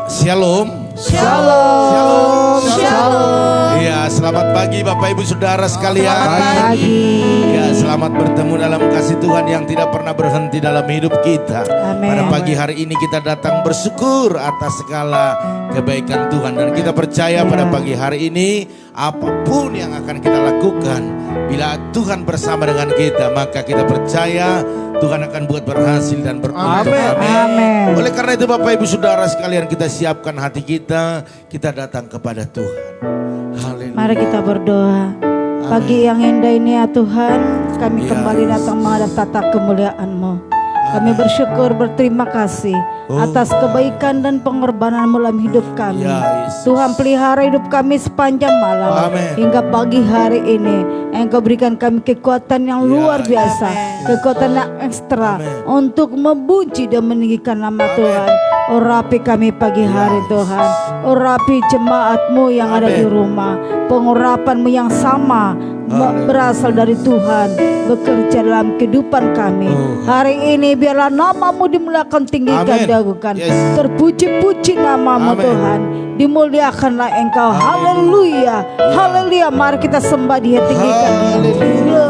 Shalom. Shalom. Shalom. Ya, selamat pagi Bapak Ibu Saudara sekalian. Selamat pagi. Ya, selamat bertemu dalam kasih Tuhan yang tidak pernah berhenti dalam hidup kita. Amin. Pada pagi hari ini kita datang bersyukur atas segala kebaikan Tuhan. Dan kita percaya pada pagi hari ini apapun yang akan kita lakukan, bila Tuhan bersama dengan kita, maka kita percaya Tuhan akan buat berhasil dan beruntung. Amin. Oleh karena itu Bapak Ibu Saudara sekalian, kita siapkan hati kita datang kepada Tuhan. Haleluya. Mari kita berdoa. Pagi yang indah ini ya Tuhan, kami kembali datang menghadap tata kemuliaan-Mu. Kami bersyukur, berterima kasih atas kebaikan dan pengorbanan-Mu dalam hidup kami. Tuhan pelihara hidup kami sepanjang malam hingga pagi hari ini. Engkau berikan kami kekuatan yang luar biasa, kekuatan yang ekstra untuk memuji dan meninggikan nama Tuhan. Urapi kami pagi hari Tuhan, urapi jemaat-Mu yang ada di rumah. Pengurapan-Mu yang sama berasal dari Tuhan, bekerja dalam kehidupan kami. Hari ini biarlah nama-Mu dimuliakan, tinggikan, diagungkan. Terpuji-puji nama-Mu Tuhan, dimuliakanlah Engkau. Haleluya, haleluya. Mari kita sembah Dia, tinggikan Dia. Haleluya.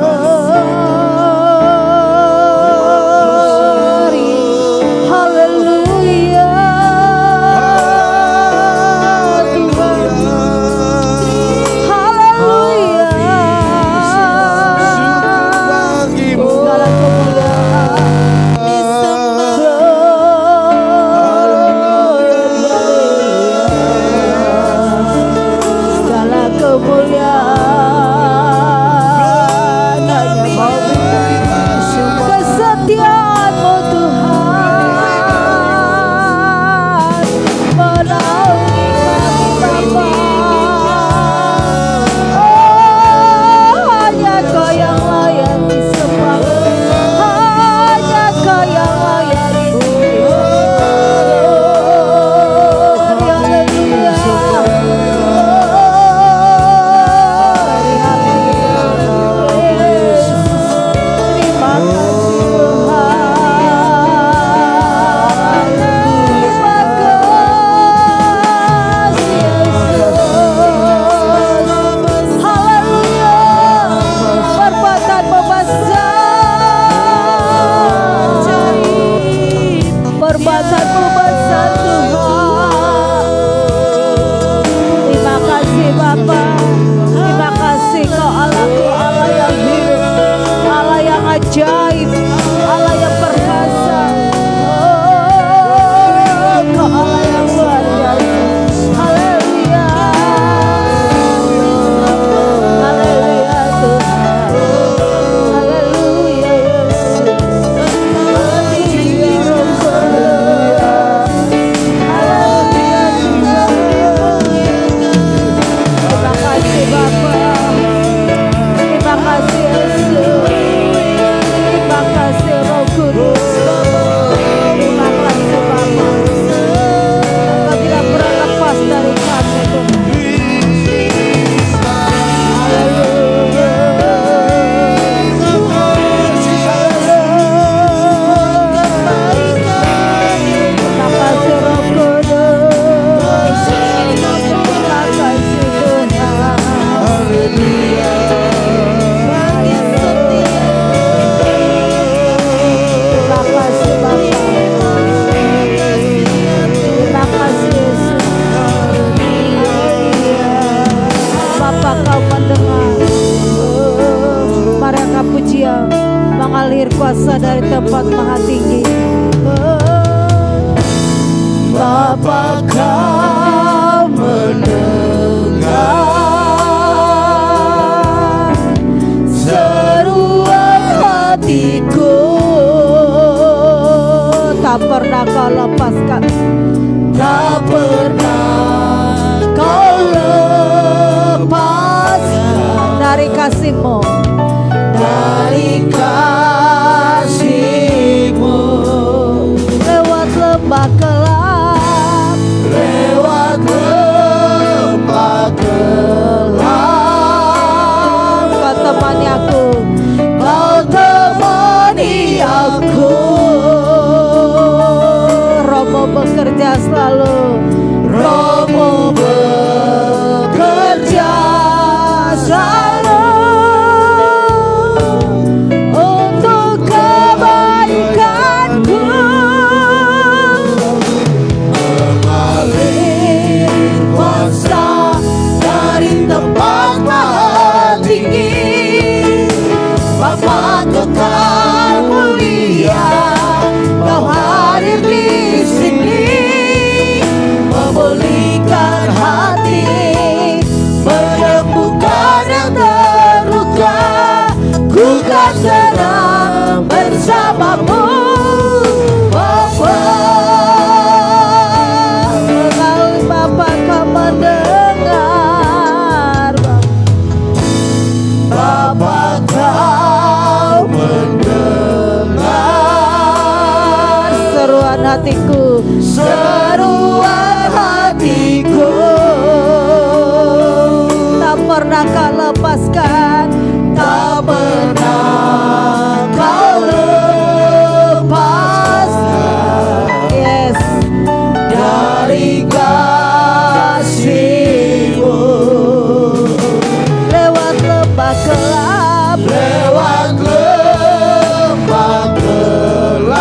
Mengalir kuasa dari tempat maha tinggi. Bapa, Kau mendengar seruan hatiku. Tak pernah Kau lepaskan, tak pernah Kau lepaskan dari kasih-Mu, dari kasih-Mu. Lewat lembah gelap, lewat lembah gelap, Kau temani aku, Kau temani aku. Romo bekerja selalu lembah gelap, lewat lembah gelap,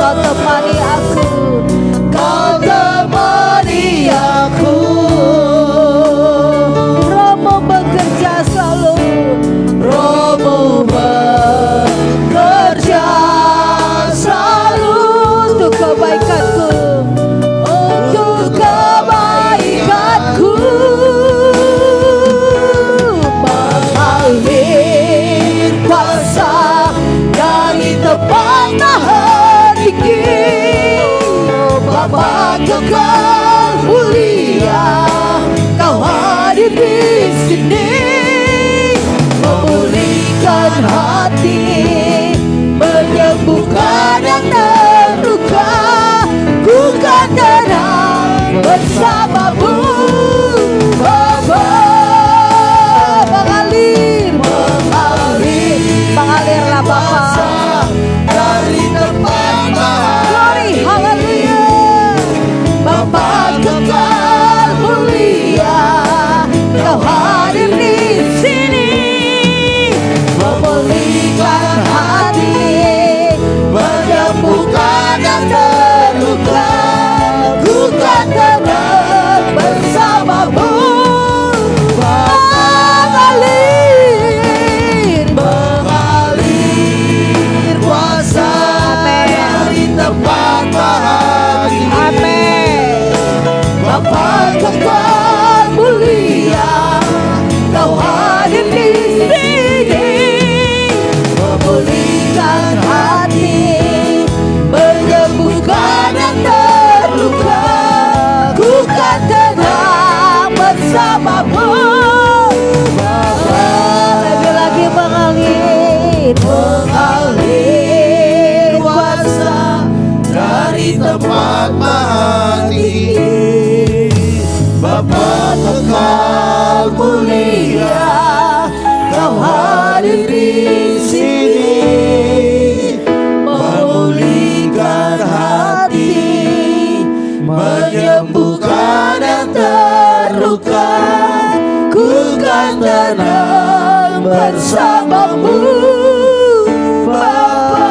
Kau temani aku, Kau temani aku. Rohmu bekerja selalu, Rohmu bekerja selalu untuk kebaikanku, untuk kebaikanku. Mengalir kuasa dari tempat maha tinggi. Bapa kekal mulia, Kau hadir di sini, memulihkan hati, menyembuhkan yang terluka. Ku kan tenang bersamamu, Bapa. mengalirlah Bapa. Dari tempat maha Glory, haleluya. Bapa kekal mulia, Kau hadir di sini, memulihkan hati, menyembuhkan yang terluka. Ku kan tenang bersamamu, mengalir kuasa dari tempat maha tinggi. Amin. Bapa kekal mulia, Kau hadir di sini, memulihkan hati, menyembuhkan yang terluka. Ku kan tenang bersamamu, Bapa. Lagi-lagi mengalir, Mengalir kuasa dari tempat maha tinggi. Bapa kekal mulia, Kau hadir di sini, memulihkan hati, menyembuhkan yang terluka. Ku kan tenang bersamamu, Bapa.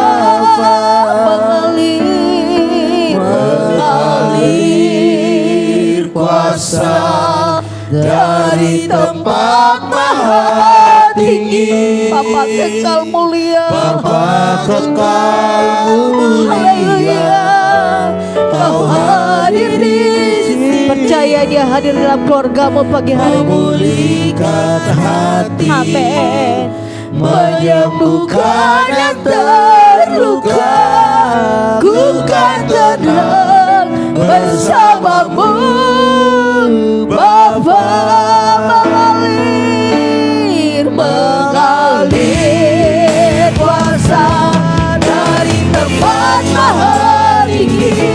Mengalir kuasa dari tempat maha tinggi. Bapa kekal mulia. Bapa kekal mulia, Haleluya. Kau hadir di sini, Percaya Dia hadir dalam keluargamu pagi hari ini. memulihkan hati, Amin. menyembuhkan yang terluka. Ku kan tenang bersamamu, Bapa. Mengalir kuasa dari tempat maha tinggi.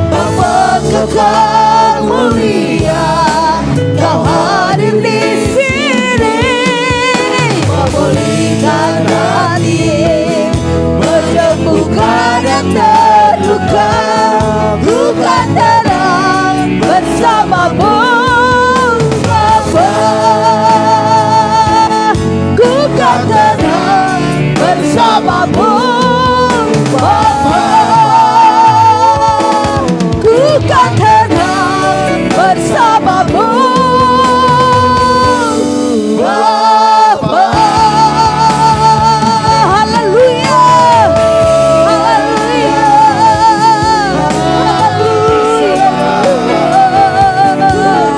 Bapa kekal mulia, Kau hadir di sini, memulihkan hati, menyembuhkan yang terluka. Ku kan tenang bersamamu, Bapa. Ku kan tenang bersamamu, Bapa. Ku kan tenang bersamamu, Bapa. Haleluya. Haleluya. Haleluya.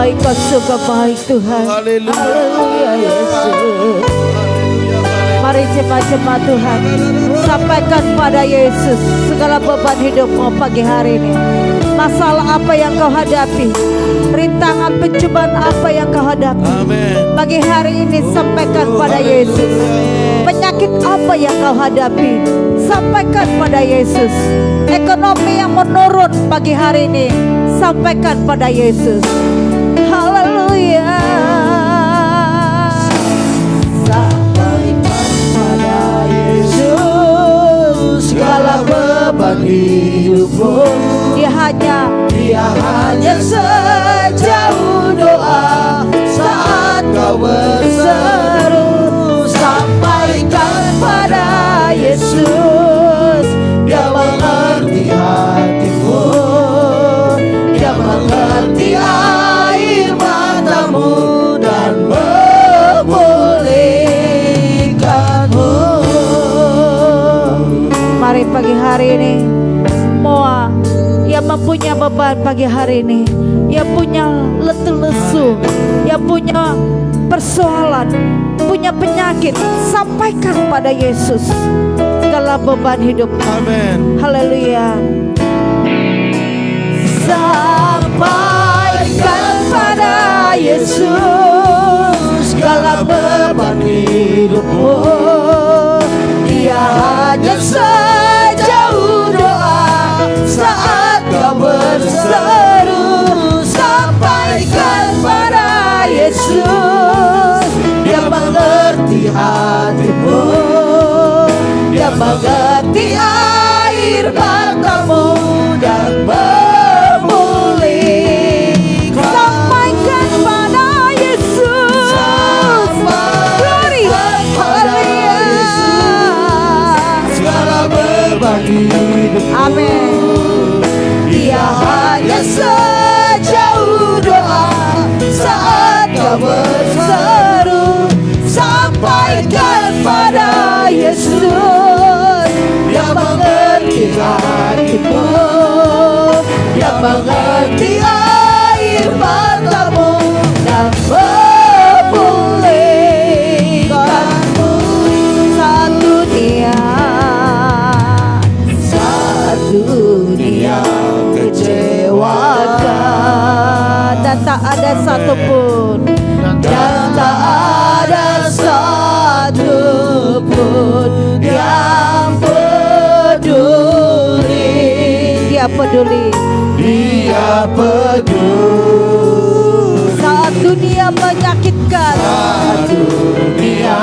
baik, Kau sungguh baik Tuhan. Haleluya. Haleluya Yesus. Mari jemaat-jemaat Tuhan, sampaikan pada Yesus segala beban hidupmu pagi hari ini. Masalah apa yang kau hadapi, rintangan pencobaan apa yang kau hadapi, Amin. pagi hari ini sampaikan pada Yesus. Penyakit apa yang kau hadapi, sampaikan pada Yesus. Ekonomi yang menurun pagi hari ini, sampaikan pada Yesus. Haleluya. Sampaikan pada Yesus segala beban hidupmu. Dia hanya sejauh doa saat kau berseru. Sampaikan pada Yesus, Dia mengerti hatimu, Dia mengerti air matamu dan memulihkanmu. Mari pagi hari ini semua yang mempunyai beban pagi hari ini, yang punya letih lesu, yang punya persoalan, punya penyakit, sampaikan pada Yesus segala beban hidup. Amin. Haleluya. Sampaikan pada Yesus segala beban hidupmu. Dia hanya sejauh doa saat kau berseru. Sampaikan pada Yesus, Dia mengerti hatimu, Dia mengerti air matamu dan memulihkan. Sampaikan pada Yesus, glory, haleluya. Segala beban hidup. Amin. Dia hanya sejauh doa saat kau berseru. Sampaikan pada Yesus, Dia mengerti hatimu, Dia mengerti air matamu dan memulihkanmu. Saat dunia kecewakan dan tak ada satupun, dan tak ada satupun yang peduli. Dia peduli. Dia peduli. Saat dunia menyakitkan, Dunia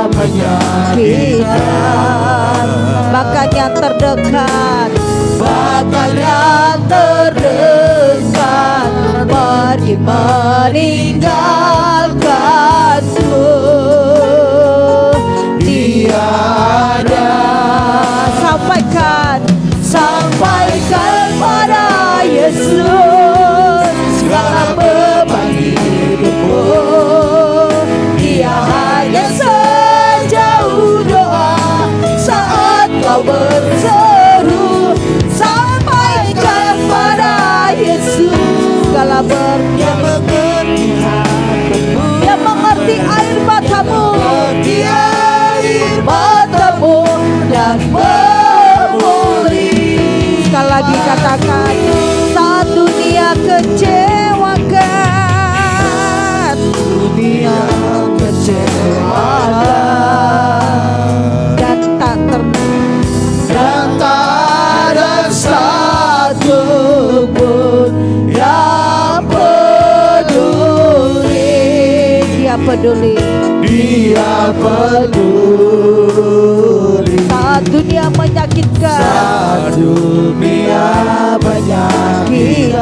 menyakitkan, bahkan yang terdekat, bahkan yang terdekat pergi meninggalkanku. Dia ada. Sampaikan pada Yesus segala beban hidupmu. Dia hanya sejauh doa saat kau berseru. Sampaikan pada Yesus segala beban. Dia mengerti air matamu, dan memulih. Sekali lagi katakan, saat dunia kecewakan, dan tak ada satupun yang peduli. Dia peduli. Dia peduli. Saat dunia menyakitkan, Saat dunia menyakitkan,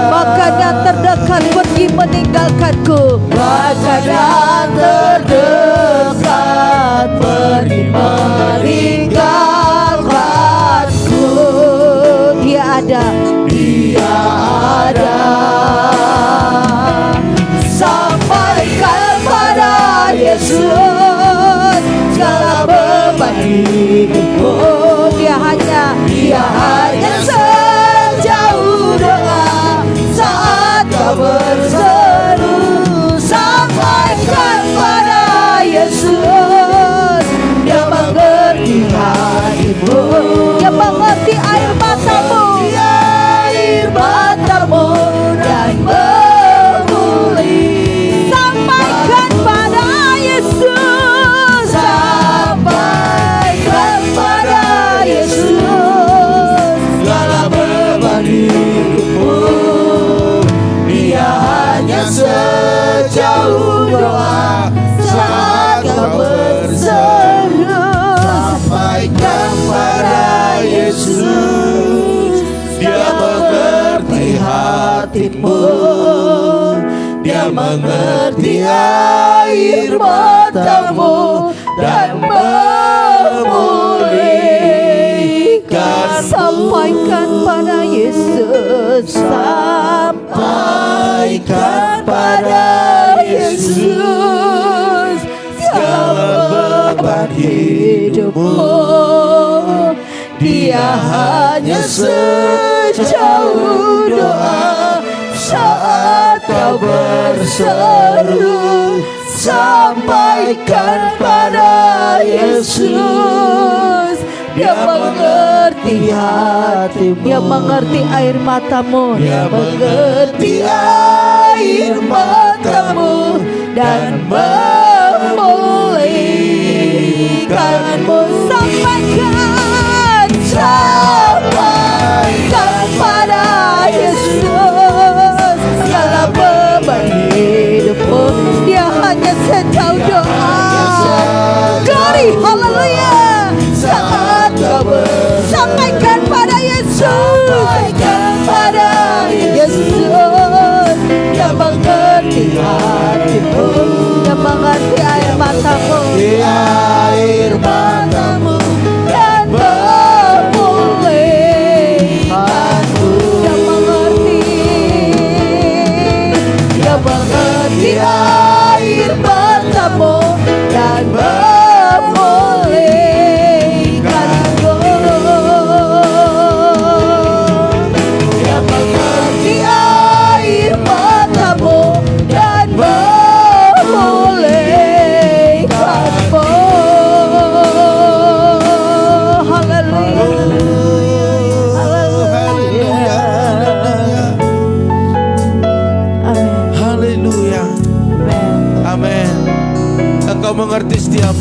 bahkan yang terdekat pergi meninggalkanku. bahkan yang terdekat pergi meninggalkanku. Dia ada. Dia ada. Sampaikan pada Yesus segala beban hidupmu. Dia hanya sejauh doa saat kau berseru. hatimu. Dia mengerti air matamu dan memulihkan. Sampaikan pada Yesus, Sampaikan pada Yesus segala beban hidupmu. Dia hanya sejauh doa saat kau berseru. Sampaikan pada Yesus, Dia mengerti hatimu. Dia mengerti air matamu. Dia mengerti air matamu dan memulihkanmu. Sampaikan pada Yesus segala beban hidupmu. Dia hanya sejauh doa. Glory, haleluya. Saat kau Sampaikan pada Yesus. Sampaikan pada Yesus. Dia mengerti hatimu. Dia mengerti air matamu. air matamu Dan memulihkanmu. Dia mengerti. Dia mengerti air matamu dan memulihkanmu. Dia mengerti air matamu dan memulihkanmu. Haleluya. Amin. Haleluya. Amin. Engkau mengerti setiap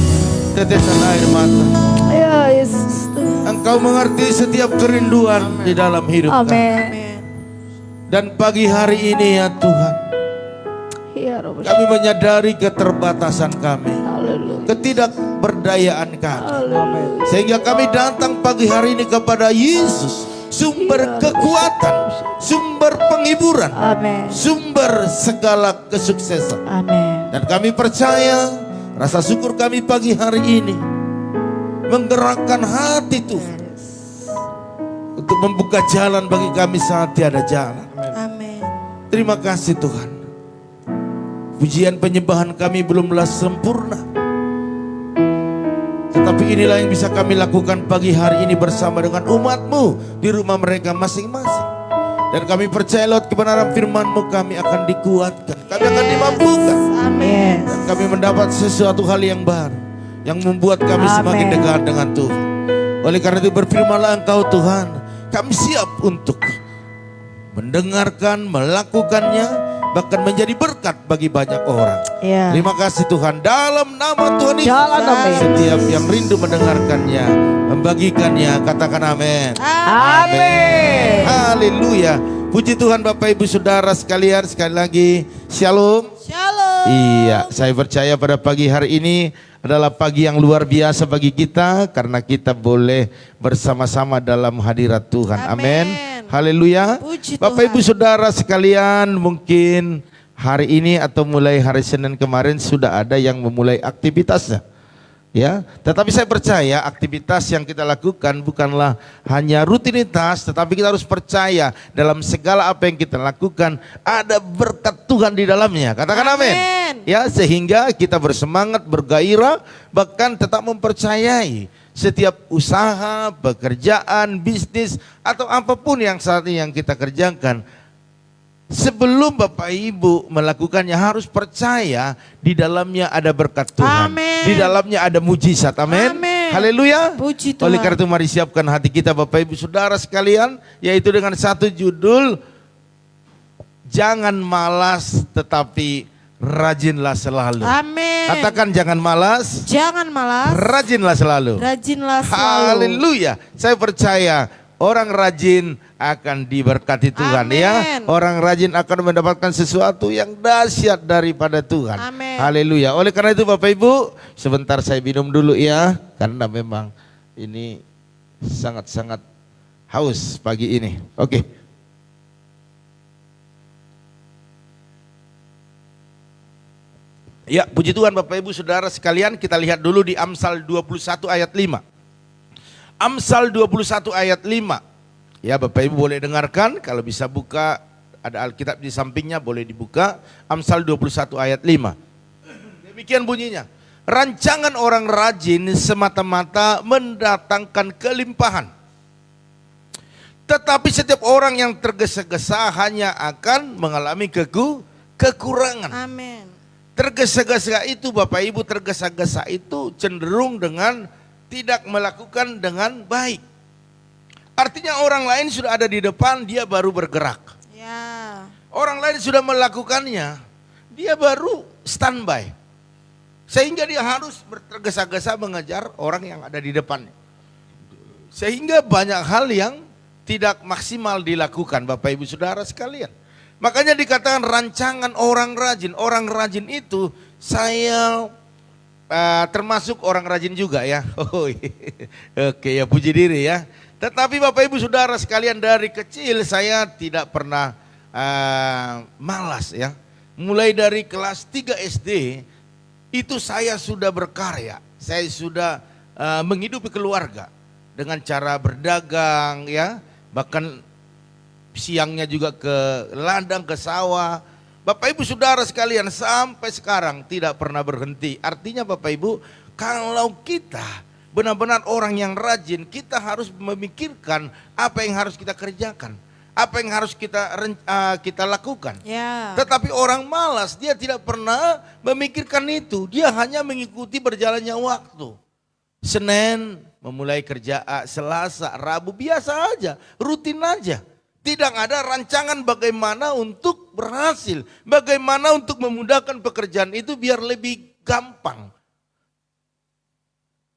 tetesan air mata. Ya Yesus. Engkau mengerti setiap kerinduan di dalam hidup kami. Amin. Dan pagi hari ini ya Tuhan, Ya Rabbi. kami menyadari keterbatasan kami, Haleluya. ketidakberdayaan kami. Haleluya. Sehingga kami datang pagi hari ini kepada Yesus, sumber kekuatan, sumber penghiburan, Amin. sumber segala kesuksesan. Amin. Dan kami percaya rasa syukur kami pagi hari ini menggerakkan hati Tuhan untuk membuka jalan bagi kami saat tiada jalan. Amin. Terima kasih Tuhan. Pujian penyembahan kami belumlah sempurna, tetapi inilah yang bisa kami lakukan pagi hari ini bersama dengan umat-Mu di rumah mereka masing-masing. Dan kami percaya lewat kebenaran firman-Mu kami akan dikuatkan, kami akan dimampukan. Amin. Dan kami mendapat sesuatu hal yang baru yang membuat kami semakin Amin. dekat dengan Tuhan. Oleh karena itu berfirmanlah Engkau Tuhan, kami siap untuk mendengarkan, melakukannya, bahkan menjadi berkat bagi banyak orang. Ya. Terima kasih Tuhan, dalam nama Tuhan Yesus. Dalam nama Yesus. Setiap yang rindu mendengarkannya, membagikannya, katakan amin. Amin. Haleluya. Puji Tuhan Bapak Ibu Saudara sekalian, sekali lagi Shalom. Shalom. Iya, saya percaya pada pagi hari ini adalah pagi yang luar biasa bagi kita karena kita boleh bersama-sama dalam hadirat Tuhan. Amin. Haleluya. Puji Bapak Ibu Saudara sekalian, mungkin hari ini atau mulai hari Senin kemarin sudah ada yang memulai aktivitasnya. Ya, tetapi saya percaya aktivitas yang kita lakukan bukanlah hanya rutinitas, tetapi kita harus percaya dalam segala apa yang kita lakukan ada berkat Tuhan di dalamnya. Katakan amin. Ya, sehingga kita bersemangat, bergairah, bahkan tetap mempercayai setiap usaha, pekerjaan, bisnis atau apapun yang saat ini yang kita kerjakan. Sebelum Bapak Ibu melakukannya harus percaya di dalamnya ada berkat Tuhan. Amin. Di dalamnya ada mujizat. Amin. Amin. Haleluya. Puji Tuhan. Oleh karena itu mari siapkan hati kita Bapak Ibu Saudara sekalian, yaitu dengan satu judul, jangan malas tetapi rajinlah selalu. Amin. Katakan jangan malas, Jangan malas, rajinlah selalu. rajinlah selalu. Haleluya. Saya percaya orang rajin akan diberkati Tuhan. Amin. Ya. Orang rajin akan mendapatkan sesuatu yang dahsyat daripada Tuhan. Amin. Haleluya. Oleh karena itu Bapak Ibu, sebentar saya minum dulu ya, karena memang ini sangat-sangat haus pagi ini. Oke. Ya, puji Tuhan Bapak Ibu Saudara sekalian, kita lihat dulu di Amsal 21 ayat 5. Amsal 21 ayat 5. Ya, Bapak Ibu boleh dengarkan, kalau bisa buka, ada Alkitab di sampingnya, boleh dibuka. Amsal 21 ayat 5. Demikian bunyinya. Rancangan orang rajin semata-mata mendatangkan kelimpahan. Tetapi setiap orang yang tergesa-gesa hanya akan mengalami kekurangan. Amin. Tergesa-gesa itu Bapak Ibu, tergesa-gesa itu cenderung dengan tidak melakukan dengan baik. Artinya orang lain sudah ada di depan, dia baru bergerak. Ya. Orang lain sudah melakukannya, dia baru standby. Sehingga dia harus tergesa-gesa mengejar orang yang ada di depannya. Sehingga banyak hal yang tidak maksimal dilakukan Bapak Ibu Saudara sekalian. Makanya dikatakan rancangan orang rajin. Orang rajin itu saya termasuk orang rajin juga ya. Oh, oke ya, puji diri ya. Tetapi Bapak Ibu Saudara sekalian, dari kecil saya tidak pernah malas ya. Mulai dari kelas 3 SD itu saya sudah berkarya. Saya sudah menghidupi keluarga dengan cara berdagang ya. Bahkan siangnya juga ke ladang, ke sawah. Bapak Ibu Saudara sekalian, sampai sekarang tidak pernah berhenti. Artinya Bapak Ibu, kalau kita benar-benar orang yang rajin, kita harus memikirkan apa yang harus kita kerjakan, apa yang harus kita lakukan. Ya. Tetapi orang malas, dia tidak pernah memikirkan itu. Dia hanya mengikuti berjalannya waktu. Senin memulai kerja, Selasa, Rabu biasa aja, rutin aja. Tidak ada rancangan bagaimana untuk berhasil, bagaimana untuk memudahkan pekerjaan itu biar lebih gampang.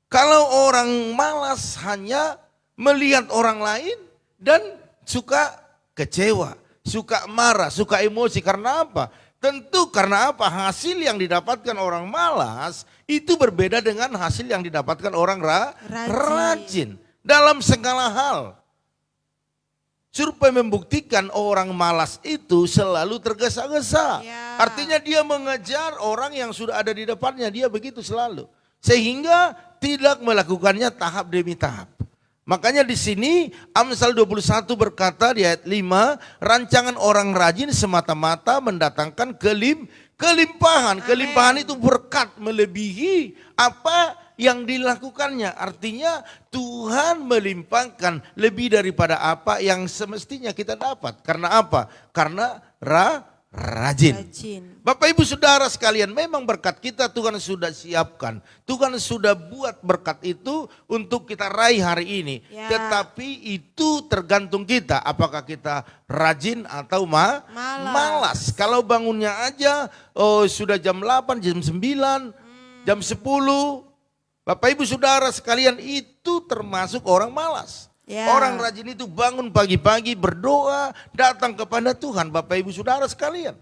Kalau orang malas hanya melihat orang lain dan suka kecewa, suka marah, suka emosi, karena apa? Tentu karena apa? Hasil yang didapatkan orang malas itu berbeda dengan hasil yang didapatkan orang rajin. Dalam segala hal. Survei membuktikan orang malas itu selalu tergesa-gesa. Ya. Artinya dia mengejar orang yang sudah ada di depannya, dia begitu selalu. Sehingga tidak melakukannya tahap demi tahap. Makanya di sini Amsal 21 berkata di ayat 5, rancangan orang rajin semata-mata mendatangkan kelimpahan. Amen. Kelimpahan itu berkat melebihi apa yang dilakukannya. Artinya Tuhan melimpahkan lebih daripada apa yang semestinya kita dapat. Karena apa? Karena rajin. Bapak Ibu Saudara sekalian, memang berkat kita Tuhan sudah siapkan. Tuhan sudah buat berkat itu untuk kita raih hari ini. Ya. Tetapi itu tergantung kita. Apakah kita rajin atau malas. Kalau bangunnya aja sudah jam 8, jam 9, jam 10. Bapak Ibu Saudara sekalian, itu termasuk orang malas. Ya. Orang rajin itu bangun pagi-pagi berdoa, datang kepada Tuhan. Bapak Ibu Saudara sekalian,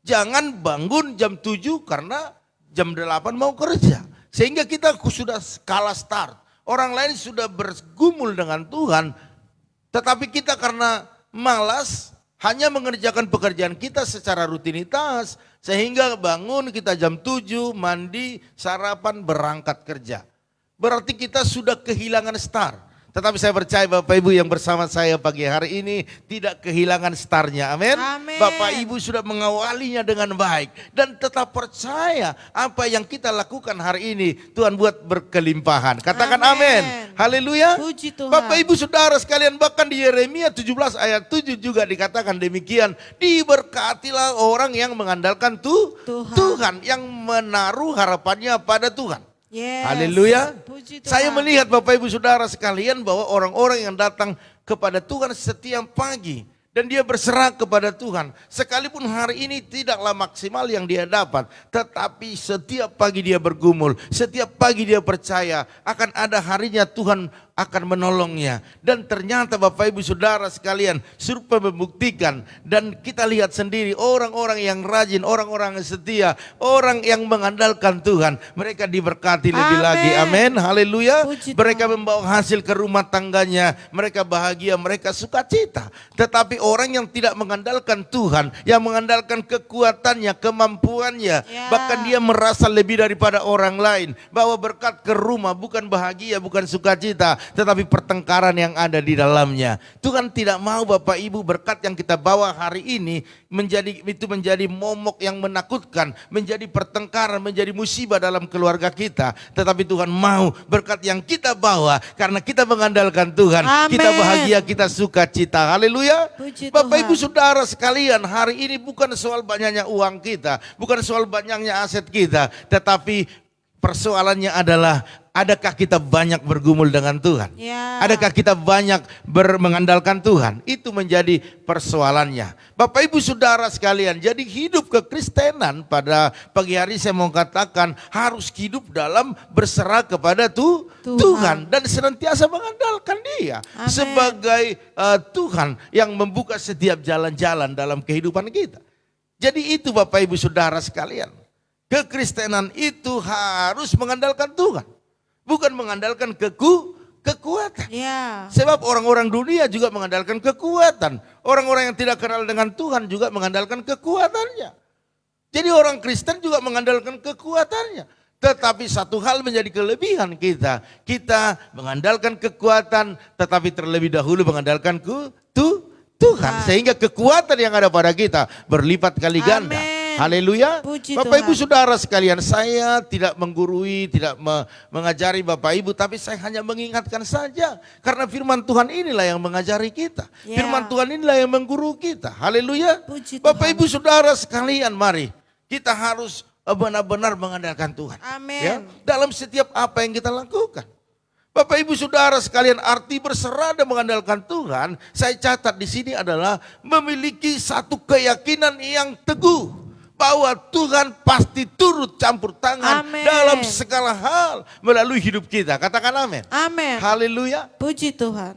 jangan bangun jam 7 karena jam 8 mau kerja. Sehingga kita sudah kalah start. Orang lain sudah bergumul dengan Tuhan, tetapi kita karena malas hanya mengerjakan pekerjaan kita secara rutinitas, sehingga bangun kita jam 7, mandi, sarapan, berangkat kerja. Berarti kita sudah kehilangan start. Tetapi saya percaya Bapak Ibu yang bersama saya pagi hari ini tidak kehilangan startnya. Amin. Amin. Bapak Ibu sudah mengawalinya dengan baik. Dan tetap percaya apa yang kita lakukan hari ini Tuhan buat berkelimpahan. Katakan amin. Haleluya. Puji Tuhan. Bapak Ibu Saudara sekalian, bahkan di Yeremia 17 ayat 7 juga dikatakan demikian. Diberkatilah orang yang mengandalkan Tuhan. Yang menaruh harapannya pada Tuhan. Yes. Haleluya. Puji Tuhan. Saya melihat Bapak Ibu Saudara sekalian bahwa orang-orang yang datang kepada Tuhan setiap pagi dan dia berserah kepada Tuhan, sekalipun hari ini tidaklah maksimal yang dia dapat, tetapi setiap pagi dia bergumul, setiap pagi dia percaya akan ada harinya Tuhan akan menolongnya. Dan ternyata Bapak Ibu Saudara sekalian, survei membuktikan dan kita lihat sendiri orang-orang yang rajin, orang-orang yang setia, orang yang mengandalkan Tuhan, mereka diberkati lebih Amin. lagi. Amin. Haleluya. Puji Mereka Tuhan. membawa hasil ke rumah tangganya, mereka bahagia, mereka sukacita. Tetapi orang yang tidak mengandalkan Tuhan, yang mengandalkan kekuatannya, kemampuannya, Ya. bahkan dia merasa lebih daripada orang lain, bawa berkat ke rumah, bukan bahagia, bukan sukacita, tetapi pertengkaran yang ada di dalamnya. Tuhan tidak mau Bapak Ibu berkat yang kita bawa hari ini menjadi momok yang menakutkan, menjadi pertengkaran, menjadi musibah dalam keluarga kita. Tetapi Tuhan mau berkat yang kita bawa karena kita mengandalkan Tuhan, Amin. kita bahagia, kita sukacita. Haleluya. Puji Bapak Tuhan. Ibu Saudara sekalian, hari ini bukan soal banyaknya uang kita, bukan soal banyaknya aset kita, tetapi persoalannya adalah adakah kita banyak bergumul dengan Tuhan? Ya. Adakah kita banyak mengandalkan Tuhan? Itu menjadi persoalannya. Bapak Ibu Saudara sekalian, jadi hidup kekristenan pada pagi hari saya mau katakan harus hidup dalam berserah kepada Tuhan dan senantiasa mengandalkan Dia Amin. sebagai Tuhan yang membuka setiap jalan-jalan dalam kehidupan kita. Jadi itu Bapak Ibu Saudara sekalian. Kekristenan itu harus mengandalkan Tuhan. Bukan mengandalkan kekuatan. Ya. Sebab orang-orang dunia juga mengandalkan kekuatan. Orang-orang yang tidak kenal dengan Tuhan juga mengandalkan kekuatannya. Jadi orang Kristen juga mengandalkan kekuatannya. Tetapi satu hal menjadi kelebihan kita. Kita mengandalkan kekuatan tetapi terlebih dahulu mengandalkan Tuhan. Sehingga kekuatan yang ada pada kita berlipat kali ganda. Amin. Haleluya. Puji Bapak Ibu Tuhan. Saudara sekalian, saya tidak menggurui, tidak mengajari Bapak Ibu, tapi saya hanya mengingatkan saja. Karena firman Tuhan inilah yang mengajari kita. Ya. Firman Tuhan inilah yang mengguru kita. Haleluya. Puji Bapak Tuhan. Ibu Saudara sekalian, mari kita harus benar-benar mengandalkan Tuhan. Amin. Ya, dalam setiap apa yang kita lakukan. Bapak Ibu Saudara sekalian, arti berserah dan mengandalkan Tuhan, saya catat di sini adalah memiliki satu keyakinan yang teguh bahwa Tuhan pasti turut campur tangan Amin. dalam segala hal melalui hidup kita. Katakan amin. Amin. Haleluya. Puji Tuhan.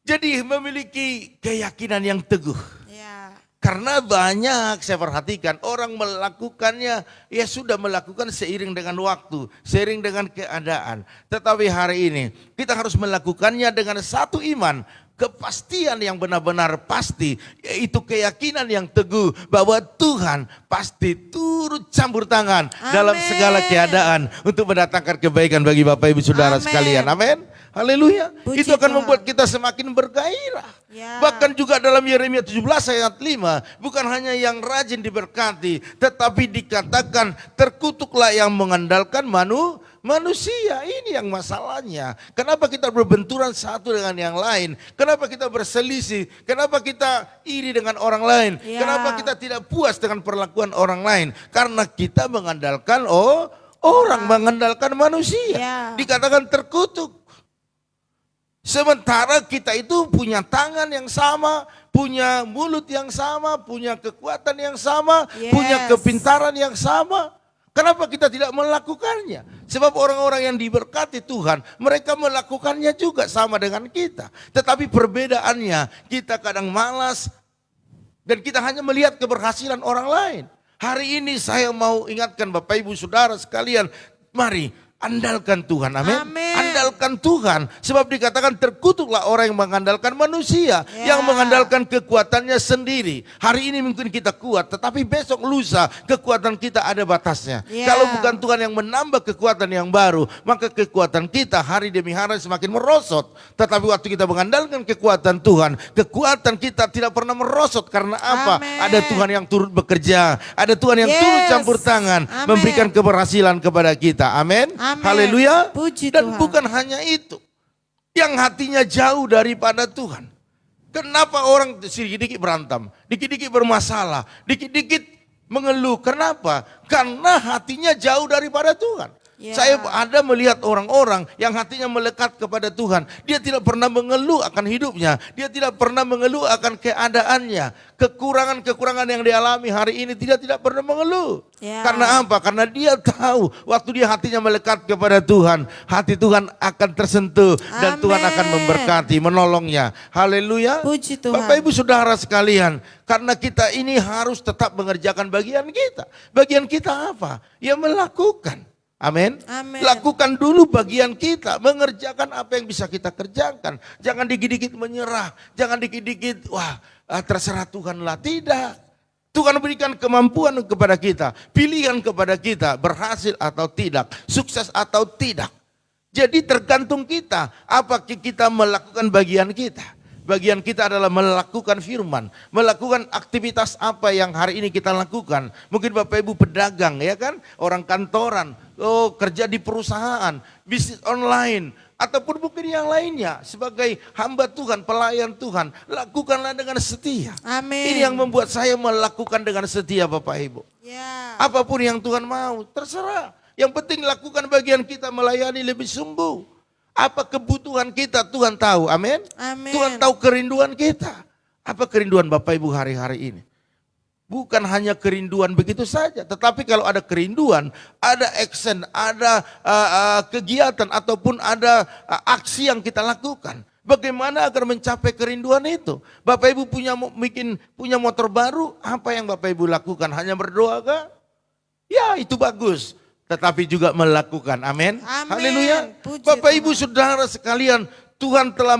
Jadi memiliki keyakinan yang teguh. Ya. Karena banyak saya perhatikan orang melakukannya, ya sudah melakukan seiring dengan waktu, seiring dengan keadaan. Tetapi hari ini kita harus melakukannya dengan satu iman, kepastian yang benar-benar pasti, yaitu keyakinan yang teguh bahwa Tuhan pasti turut campur tangan dalam segala keadaan untuk mendatangkan kebaikan bagi Bapak Ibu Saudara Amin. sekalian. Amin. Haleluya. Puji Itu akan Tuhan. membuat kita semakin bergairah. Ya. Bahkan juga dalam Yeremia 17 ayat 5, bukan hanya yang rajin diberkati, tetapi dikatakan terkutuklah yang mengandalkan manusia. Ini yang masalahnya. Kenapa kita berbenturan satu dengan yang lain? Kenapa kita berselisih? Kenapa kita iri dengan orang lain? Ya. Kenapa kita tidak puas dengan perlakuan orang lain? Karena kita mengandalkan orang mengandalkan manusia. Ya. Dikatakan terkutuk. Sementara kita itu punya tangan yang sama, punya mulut yang sama, punya kekuatan yang sama, Yes. punya kepintaran yang sama. Kenapa kita tidak melakukannya? Sebab orang-orang yang diberkati Tuhan, mereka melakukannya juga sama dengan kita. Tetapi perbedaannya, kita kadang malas dan kita hanya melihat keberhasilan orang lain. Hari ini saya mau ingatkan Bapak Ibu Saudara sekalian, mari andalkan Tuhan, amin. Amin. Andalkan Tuhan, sebab dikatakan terkutuklah orang yang mengandalkan manusia, Ya. yang mengandalkan kekuatannya sendiri. Hari ini mungkin kita kuat, tetapi besok lusa kekuatan kita ada batasnya. Ya. Kalau bukan Tuhan yang menambah kekuatan yang baru, maka kekuatan kita hari demi hari semakin merosot. Tetapi waktu kita mengandalkan kekuatan Tuhan, kekuatan kita tidak pernah merosot. Karena apa? Amin. Ada Tuhan yang turut bekerja, ada Tuhan yang Yes. turut campur tangan, Amin. memberikan keberhasilan kepada kita. Amin. Amin. Haleluya. Puji Dan Tuhan. bukan hanya itu, yang hatinya jauh daripada Tuhan. Kenapa orang sedikit-dikit berantem, dikit-dikit bermasalah, dikit-dikit mengeluh? Kenapa? Karena hatinya jauh daripada Tuhan. Ya. Saya ada melihat orang-orang yang hatinya melekat kepada Tuhan. Dia tidak pernah mengeluh akan hidupnya. Dia tidak pernah mengeluh akan keadaannya. Kekurangan-kekurangan yang dialami hari ini tidak pernah mengeluh. Ya. Karena apa? Karena dia tahu waktu dia hatinya melekat kepada Tuhan, hati Tuhan akan tersentuh dan Tuhan Amin. akan memberkati, menolongnya. Haleluya. Puji Tuhan. Bapak Ibu Saudara sekalian, karena kita ini harus tetap mengerjakan bagian kita. Bagian kita apa? Ya melakukan. Amin. Amin. Lakukan dulu bagian kita, mengerjakan apa yang bisa kita kerjakan. Jangan dikit-dikit menyerah, jangan dikit-dikit terserah Tuhanlah. Tidak. Tuhan berikan kemampuan kepada kita, pilihan kepada kita, berhasil atau tidak, sukses atau tidak. Jadi tergantung kita, apakah kita melakukan bagian kita. Bagian kita adalah melakukan firman, melakukan aktivitas apa yang hari ini kita lakukan. Mungkin Bapak Ibu pedagang ya kan, orang kantoran, kerja di perusahaan, bisnis online, ataupun mungkin yang lainnya. Sebagai hamba Tuhan, pelayan Tuhan, lakukanlah dengan setia. Amin. Ini yang membuat saya melakukan dengan setia Bapak Ibu. Ya. Apapun yang Tuhan mau, terserah. Yang penting lakukan bagian kita, melayani lebih sungguh. Apa kebutuhan kita Tuhan tahu, amin. Amin. Tuhan tahu kerinduan kita. Apa kerinduan Bapak Ibu hari-hari ini? Bukan hanya kerinduan begitu saja, tetapi kalau ada kerinduan, ada action, ada kegiatan ataupun ada aksi yang kita lakukan. Bagaimana agar mencapai kerinduan itu? Bapak Ibu punya motor baru, apa yang Bapak Ibu lakukan? Hanya berdoa kah? Ya, itu bagus. Tetapi juga melakukan, amin. Amin. Haleluya. Puji Bapak Tuhan. Ibu Saudara sekalian, Tuhan telah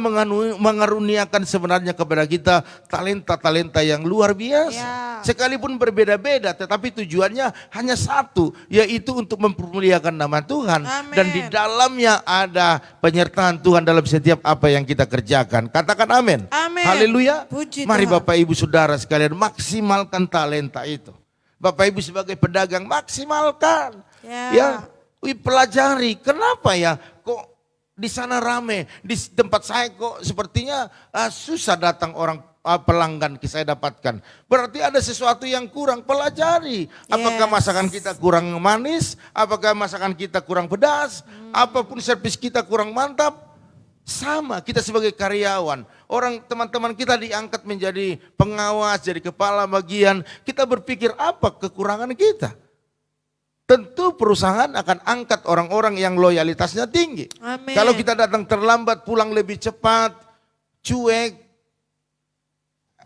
mengaruniakan sebenarnya kepada kita talenta-talenta yang luar biasa. Ya. Sekalipun berbeda-beda, tetapi tujuannya hanya satu, yaitu untuk mempermuliakan nama Tuhan. Amin. Dan di dalamnya ada penyertaan Tuhan dalam setiap apa yang kita kerjakan. Katakan amin. Amin. Haleluya. Puji Mari Tuhan. Bapak Ibu Saudara sekalian, maksimalkan talenta itu. Bapak Ibu sebagai pedagang, maksimalkan. Ya, pelajari. Kenapa ya? Kok di sana rame, di tempat saya kok sepertinya susah datang orang pelanggan saya dapatkan. Berarti ada sesuatu yang kurang, pelajari. Apakah masakan kita kurang manis? Apakah masakan kita kurang pedas? Apapun servis kita kurang mantap? Sama, kita sebagai karyawan. Teman-teman kita diangkat menjadi pengawas, jadi kepala bagian. Kita berpikir apa kekurangan kita? Tentu perusahaan akan angkat orang-orang yang loyalitasnya tinggi. Amin. Kalau kita datang terlambat, pulang lebih cepat, cuek,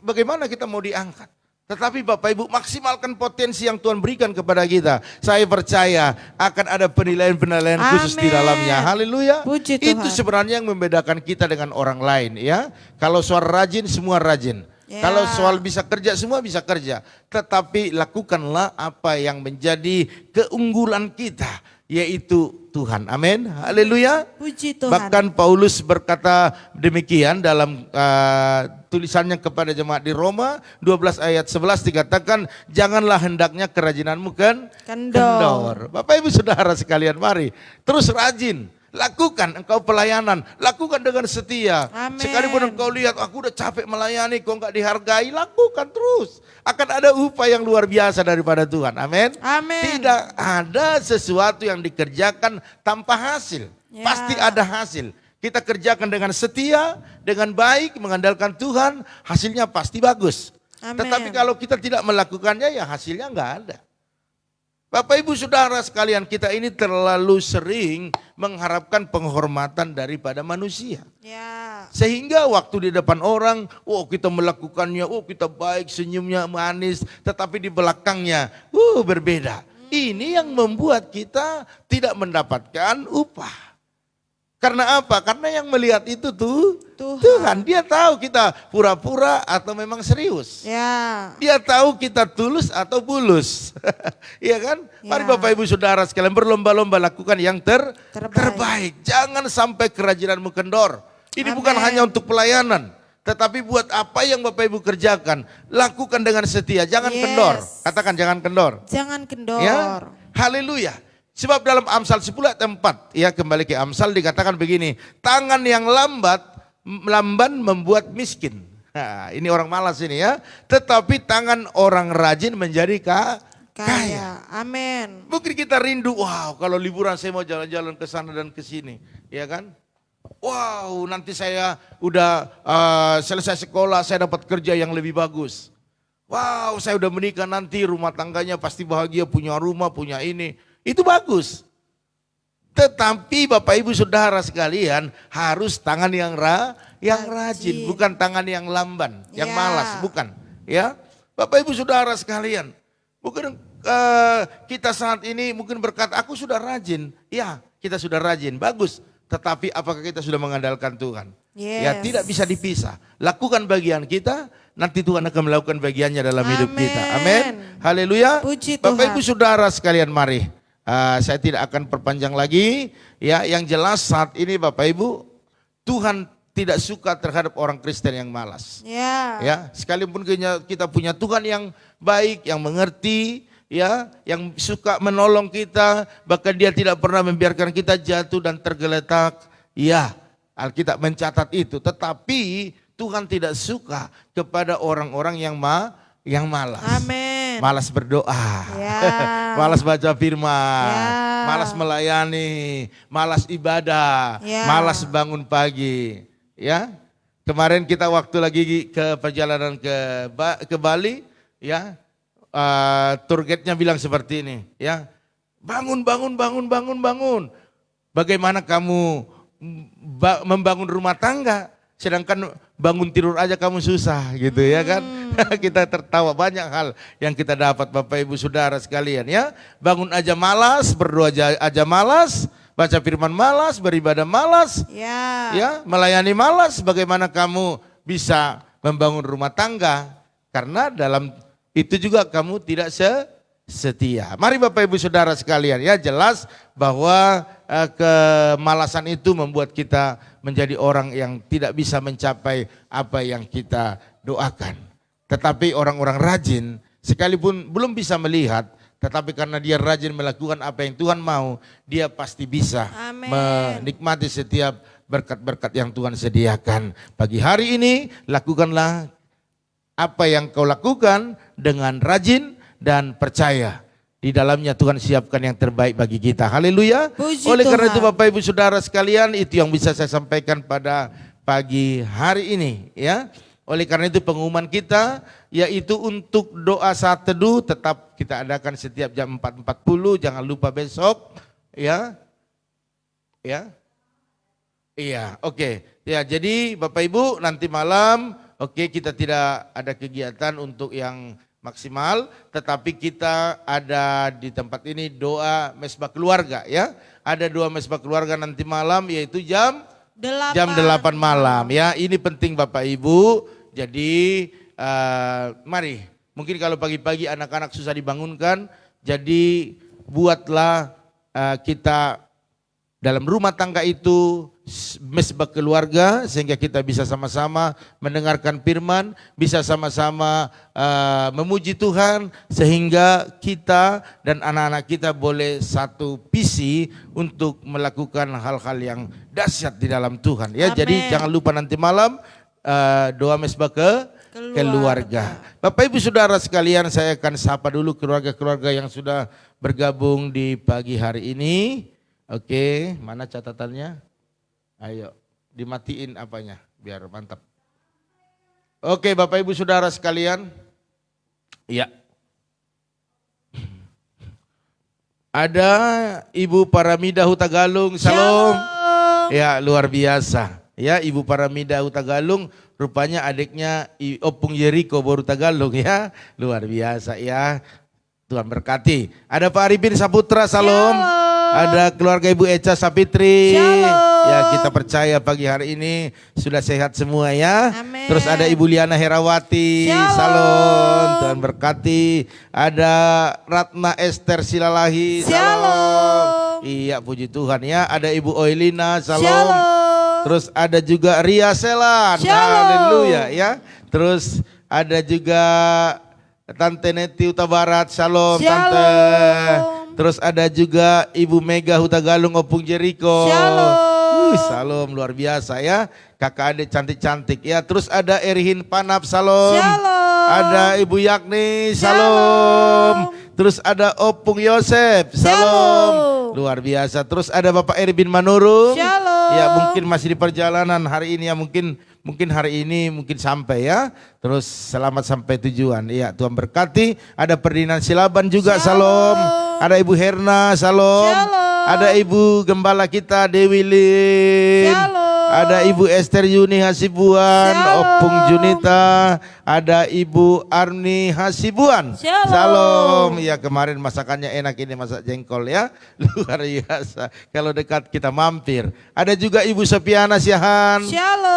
bagaimana kita mau diangkat? Tetapi Bapak Ibu maksimalkan potensi yang Tuhan berikan kepada kita. Saya percaya akan ada penilaian-penilaian khusus di dalamnya. Haleluya. Puji Tuhan. Itu sebenarnya yang membedakan kita dengan orang lain ya. Kalau soal rajin, semua rajin. Ya. Kalau soal bisa kerja, semua bisa kerja. Tetapi lakukanlah apa yang menjadi keunggulan kita, yaitu Tuhan. Amin. Haleluya. Puji Tuhan. Bahkan Paulus berkata demikian dalam tulisannya kepada jemaat di Roma 12 ayat 11 dikatakan, janganlah hendaknya kerajinanmu kendor. Bapak Ibu Saudara sekalian, mari terus rajin. Lakukan engkau pelayanan, lakukan dengan setia. Amin. Sekalipun engkau lihat aku udah capek melayani, kok enggak dihargai, lakukan terus. Akan ada upah yang luar biasa daripada Tuhan. Amin. Amin. Tidak ada sesuatu yang dikerjakan tanpa hasil. Ya. Pasti ada hasil. Kita kerjakan dengan setia, dengan baik, mengandalkan Tuhan, hasilnya pasti bagus. Amin. Tetapi kalau kita tidak melakukannya, ya hasilnya enggak ada. Bapak Ibu Saudara sekalian, kita ini terlalu sering mengharapkan penghormatan daripada manusia. Ya. Sehingga waktu di depan orang, kita melakukannya, kita baik, senyumnya manis, tetapi di belakangnya, berbeda. Ini yang membuat kita tidak mendapatkan upah. Karena apa? Karena yang melihat itu Tuhan. Dia tahu kita pura-pura atau memang serius. Ya. Dia tahu kita tulus atau bulus. Iya kan? Mari Ya. Bapak Ibu Saudara sekalian berlomba-lomba lakukan yang terbaik. Jangan sampai kerajinanmu kendor. Ini bukan Amin. hanya untuk pelayanan. Tetapi buat apa yang Bapak Ibu kerjakan, lakukan dengan setia. Jangan Yes. kendor. Katakan jangan kendor. Jangan kendor. Ya, haleluya. Sebab dalam Amsal 10 ayat 4, ya kembali ke Amsal dikatakan begini, tangan yang lamban membuat miskin. Nah, ini orang malas ini ya. Tetapi tangan orang rajin menjadi kaya. Amin. Mungkin kita rindu, wow kalau liburan saya mau jalan-jalan ke sana dan ke sini, ya kan? Wow nanti saya udah selesai sekolah, saya dapat kerja yang lebih bagus. Wow saya udah menikah nanti rumah tangganya pasti bahagia, punya rumah, punya ini. Itu bagus. Tetapi Bapak Ibu Saudara sekalian harus tangan yang rajin, bukan tangan yang lamban, yang malas, bukan. Ya, Bapak Ibu Saudara sekalian, mungkin kita saat ini mungkin berkata, aku sudah rajin. Ya, kita sudah rajin, bagus. Tetapi apakah kita sudah mengandalkan Tuhan? Ya, tidak bisa dipisah. Lakukan bagian kita, nanti Tuhan akan melakukan bagiannya dalam hidup kita. Amin. Haleluya. Puji Bapak Tuhan. Ibu Saudara sekalian, mari. Saya tidak akan perpanjang lagi. Ya, yang jelas saat ini Bapak Ibu, Tuhan tidak suka terhadap orang Kristen yang malas. Ya, sekalipun kita punya Tuhan yang baik, yang mengerti, ya, yang suka menolong kita, bahkan Dia tidak pernah membiarkan kita jatuh dan tergeletak. Ya, Alkitab mencatat itu. Tetapi Tuhan tidak suka kepada orang-orang yang malas. Amin. Malas berdoa, malas baca firman, malas melayani, malas ibadah, malas bangun pagi. Ya, kemarin kita waktu lagi ke perjalanan ke Bali, ya, tour guide-nya bilang seperti ini, ya, bangun. Bagaimana kamu membangun rumah tangga, sedangkan bangun tidur aja kamu susah, gitu ya kan? Kita tertawa, banyak hal yang kita dapat Bapak Ibu Saudara sekalian, ya. Bangun aja malas, berdoa aja malas, baca firman malas, beribadah malas, ya, melayani malas. Bagaimana kamu bisa membangun rumah tangga? Karena dalam itu juga kamu tidak setia. Mari Bapak Ibu Saudara sekalian, ya, jelas bahwa kemalasan itu membuat kita menjadi orang yang tidak bisa mencapai apa yang kita doakan. Tetapi orang-orang rajin sekalipun belum bisa melihat, tetapi karena dia rajin melakukan apa yang Tuhan mau, dia pasti bisa menikmati setiap berkat-berkat yang Tuhan sediakan. Pagi hari ini lakukanlah apa yang kau lakukan dengan rajin dan percaya. Di dalamnya Tuhan siapkan yang terbaik bagi kita. Haleluya. Oleh karena itu Bapak Ibu Saudara sekalian, itu yang bisa saya sampaikan pada pagi hari ini, ya. Oleh karena itu pengumuman kita yaitu untuk doa saat teduh tetap kita adakan setiap jam 4.40, jangan lupa besok, ya. Ya. Iya, oke. Ya, jadi Bapak Ibu nanti malam kita tidak ada kegiatan untuk yang maksimal, tetapi kita ada di tempat ini doa mesbah keluarga, ya. Ada doa mesbah keluarga nanti malam yaitu jam 8 malam, ya. Ini penting Bapak Ibu. Jadi mari, mungkin kalau pagi-pagi anak-anak susah dibangunkan, jadi buatlah kita dalam rumah tangga itu mesbah keluarga sehingga kita bisa sama-sama mendengarkan firman, bisa sama-sama memuji Tuhan sehingga kita dan anak-anak kita boleh satu visi untuk melakukan hal-hal yang dahsyat di dalam Tuhan. Ya, jadi jangan lupa nanti malam doa mesbah keluarga. Bapak Ibu Saudara sekalian, saya akan sapa dulu keluarga-keluarga yang sudah bergabung di pagi hari ini. Oke, mana catatannya? Ayo, dimatiin apanya biar mantap. Oke, Bapak Ibu Saudara sekalian. Iya. Ada Ibu Paramida Hutagalung, salam. Ya, luar biasa. Ya, Ibu Paramida Hutagalung, rupanya adiknya Opung Yeriko Boru Tagalung, ya. Luar biasa, ya. Tuhan berkati. Ada Pak Arifin Saputra, salam. Ada keluarga Ibu Eca Sapitri. Ya, kita percaya pagi hari ini sudah sehat semua, ya. Amen. Terus ada Ibu Liana Herawati, salam. Tuhan berkati. Ada Ratna Esther Silalahi, salam. Iya, puji Tuhan, ya. Ada Ibu Oilina, salam. Terus ada juga Ria Selan, haleluya, ya. Terus ada juga Tante Neti Huta Barat, shalom Tante. Terus ada juga Ibu Mega Hutagalung Opung Jeriko, shalom, luar biasa, ya. Kakak adik cantik-cantik, ya. Terus ada Erihin Panap, shalom. Ada Ibu Yakni, shalom. Terus ada Opung Yosef. Salam. Luar biasa. Terus ada Bapak Erwin Manurung. Shalom. Ya mungkin masih di perjalanan hari ini ya, mungkin hari ini mungkin sampai ya. Terus selamat sampai tujuan. Ya Tuhan berkati. Ada Ferdinand Silaban juga. Salam. Ada Ibu Herna. Salam. Ada Ibu Gembala kita Dewi Lim. Ada Ibu Esther Yuni Hasibuan, Opung Junita, ada Ibu Arni Hasibuan. Salam. Ya kemarin masakannya enak ini, masak jengkol ya. Luar biasa. Kalau dekat kita mampir. Ada juga Ibu Sofiana Siahan.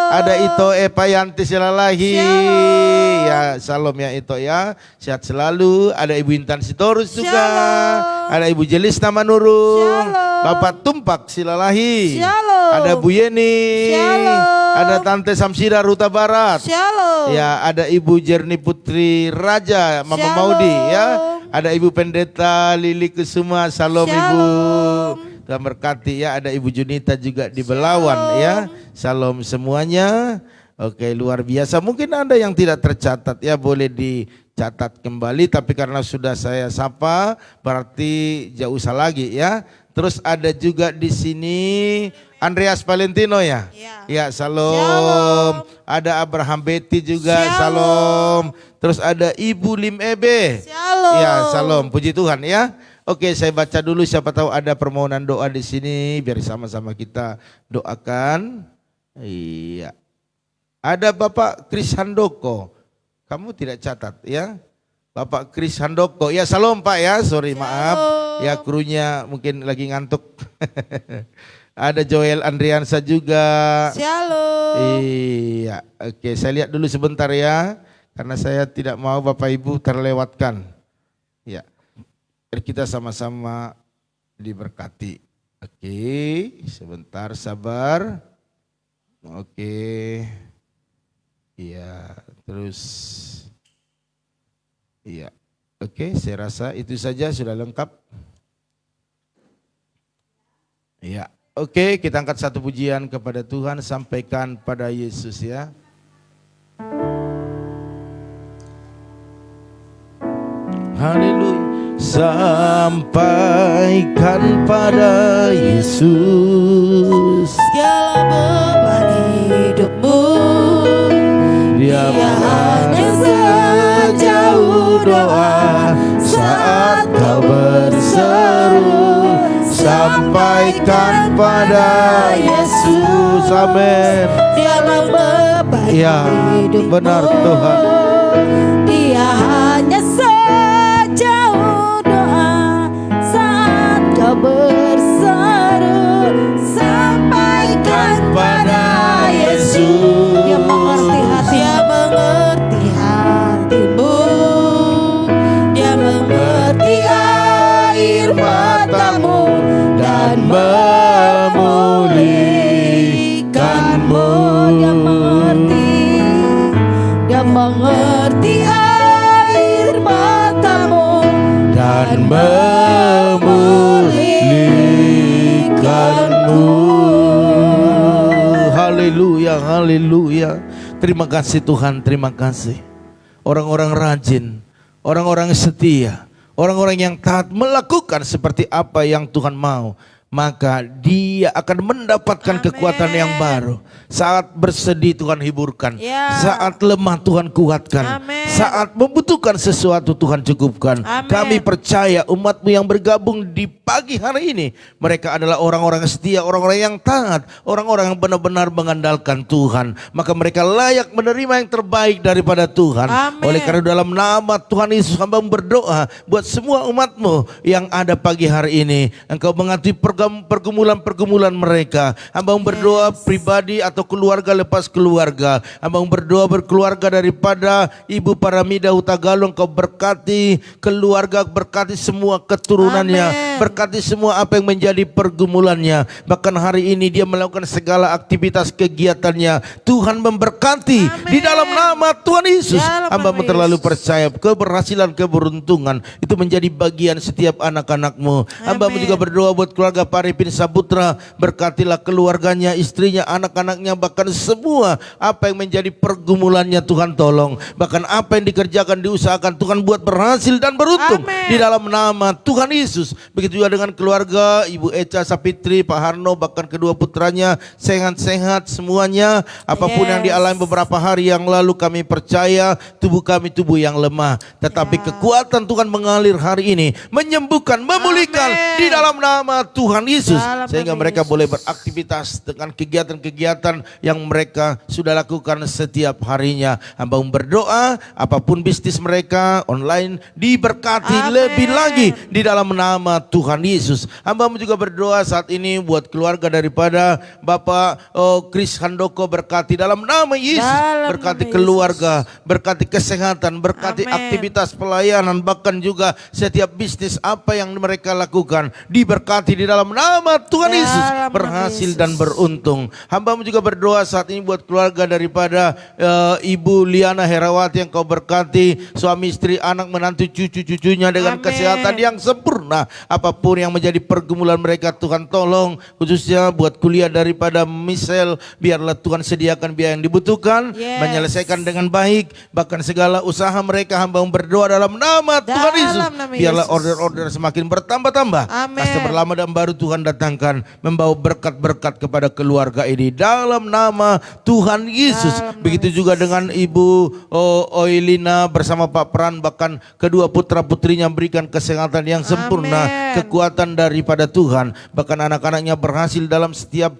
Ada Ito Epayanti Silalahi. Ya salam ya Ito ya. Sehat selalu. Ada Ibu Intan Sitorus juga. Ada Ibu Jelisna Manurung. Bapak Tumpak Silalahi. Ada Bu Yeni. Ada Tante Samsira Ruta Barat. Ya, ada Ibu Jerni Putri Raja Mama Maudi ya. Ada Ibu Pendeta Lili Kusuma. Salam Ibu. Tuhan berkati ya. Ada Ibu Junita juga di Belawan ya. Salam semuanya. Oke, luar biasa. Mungkin ada yang tidak tercatat ya, boleh dicatat kembali, tapi karena sudah saya sapa berarti jauh usah lagi ya. Terus ada juga di sini Andreas Valentino ya. Ya, salam. Ada Abraham Betty juga, salam. Terus ada Ibu Lim Ebe. Ya, salam. Puji Tuhan ya. Oke, saya baca dulu, siapa tahu ada permohonan doa di sini biar sama-sama kita doakan. Iya. Ada Bapak Kris Handoko. Kamu tidak catat ya? Bapak Kris Handoko. Ya, salam Pak ya. Sorry, maaf. Ya, krunya mungkin lagi ngantuk. Ada Joel Andriansa juga. Shalom. Iya, oke, saya lihat dulu sebentar ya, karena saya tidak mau Bapak Ibu terlewatkan. Ya, kita sama-sama diberkati. Oke, sebentar sabar. Oke, iya, terus, iya, oke, saya rasa itu saja sudah lengkap. Iya. Oke, kita angkat satu pujian kepada Tuhan, sampaikan pada Yesus ya. Haleluya. Sampaikan pada Yesus Segala beban hidupmu, Dia hanya sejauh doa saat kau berseru. Sampaikan pada Yesus, amin. Dia membeban Ya, hidupmu. benar Tuhan. Dia hanya sejauh doa saat kau berseru. Sampaikan pada Yesus. Dia mengerti hati. Dia mengerti hatimu. Dia mengerti air matamu dan memulihkanmu. Dia mengerti. Dia mengerti air matamu Dan memulihkanmu. Haleluya, haleluya. Terima kasih Tuhan, terima kasih. Orang-orang rajin, orang-orang setia, orang-orang yang taat melakukan seperti apa yang Tuhan mau, maka dia akan mendapatkan kekuatan yang baru. Saat bersedih Tuhan hiburkan, Ya. saat lemah Tuhan kuatkan, Amin. saat membutuhkan sesuatu Tuhan cukupkan. Amin. Kami percaya umatmu yang bergabung di pagi hari ini, mereka adalah orang-orang setia, orang-orang yang taat, orang-orang yang benar-benar mengandalkan Tuhan. Maka mereka layak menerima yang terbaik daripada Tuhan. Amin. Oleh karena dalam nama Tuhan Yesus, hamba berdoa buat semua umatmu yang ada pagi hari ini. Engkau mengerti pergumulan-pergumulan mereka. Hamba berdoa pribadi atau keluarga lepas keluarga. Hamba berdoa berkeluarga daripada Ibu Paramida Hutagalung. Engkau berkati keluarga, berkati semua keturunannya. Amin. Berkati semua apa yang menjadi pergumulannya. Bahkan hari ini dia melakukan segala aktivitas kegiatannya. Tuhan memberkati. Amin. Di dalam nama Tuhan Yesus. Dalam Hamba nama terlalu Yesus. percaya keberhasilan, keberuntungan itu menjadi bagian setiap anak-anakmu. Hamba Amin. juga berdoa buat keluarga Bapak Arifin Saputra, berkatilah keluarganya, istrinya, anak-anaknya, bahkan semua apa yang menjadi pergumulannya Tuhan tolong. Bahkan apa yang dikerjakan, diusahakan, Tuhan buat berhasil dan beruntung. Amin. Di dalam nama Tuhan Yesus. Begitu juga dengan keluarga Ibu Eca Sapitri, Pak Harno, bahkan kedua putranya sehat-sehat semuanya. Apapun yang dialami beberapa hari yang lalu, kami percaya tubuh kami tubuh yang lemah, tetapi kekuatan Tuhan mengalir hari ini, menyembuhkan, memulihkan di dalam nama Tuhan Yesus, sehingga mereka boleh beraktivitas dengan kegiatan-kegiatan yang mereka sudah lakukan setiap harinya. Hamba berdoa apapun bisnis mereka online diberkati lebih lagi di dalam nama Tuhan Yesus. Hamba juga berdoa saat ini buat keluarga daripada Bapak Kris Handoko, berkati dalam nama Yesus, berkati keluarga, berkati kesehatan, berkati aktivitas pelayanan, bahkan juga setiap bisnis apa yang mereka lakukan diberkati di dalam nama Tuhan Yesus, berhasil dan beruntung. Hamba juga berdoa saat ini buat keluarga daripada Ibu Liana Herawati, yang Kau berkati suami istri, anak menantu, cucu-cucunya dengan kesehatan yang sempurna. Apapun yang menjadi pergumulan mereka, Tuhan tolong, khususnya buat kuliah daripada Michelle, biarlah Tuhan sediakan biaya yang dibutuhkan, menyelesaikan dengan baik, bahkan segala usaha mereka. Hamba berdoa dalam nama Tuhan Yesus, biarlah order-order semakin bertambah-tambah, customer lama dan baru Tuhan datangkan, membawa berkat-berkat kepada keluarga ini dalam nama Tuhan Yesus. Begitu juga dengan Ibu Oilina bersama Pak Pran, bahkan kedua putra-putrinya berikan kesehatan yang sempurna, kekuatan daripada Tuhan, bahkan anak-anaknya berhasil dalam setiap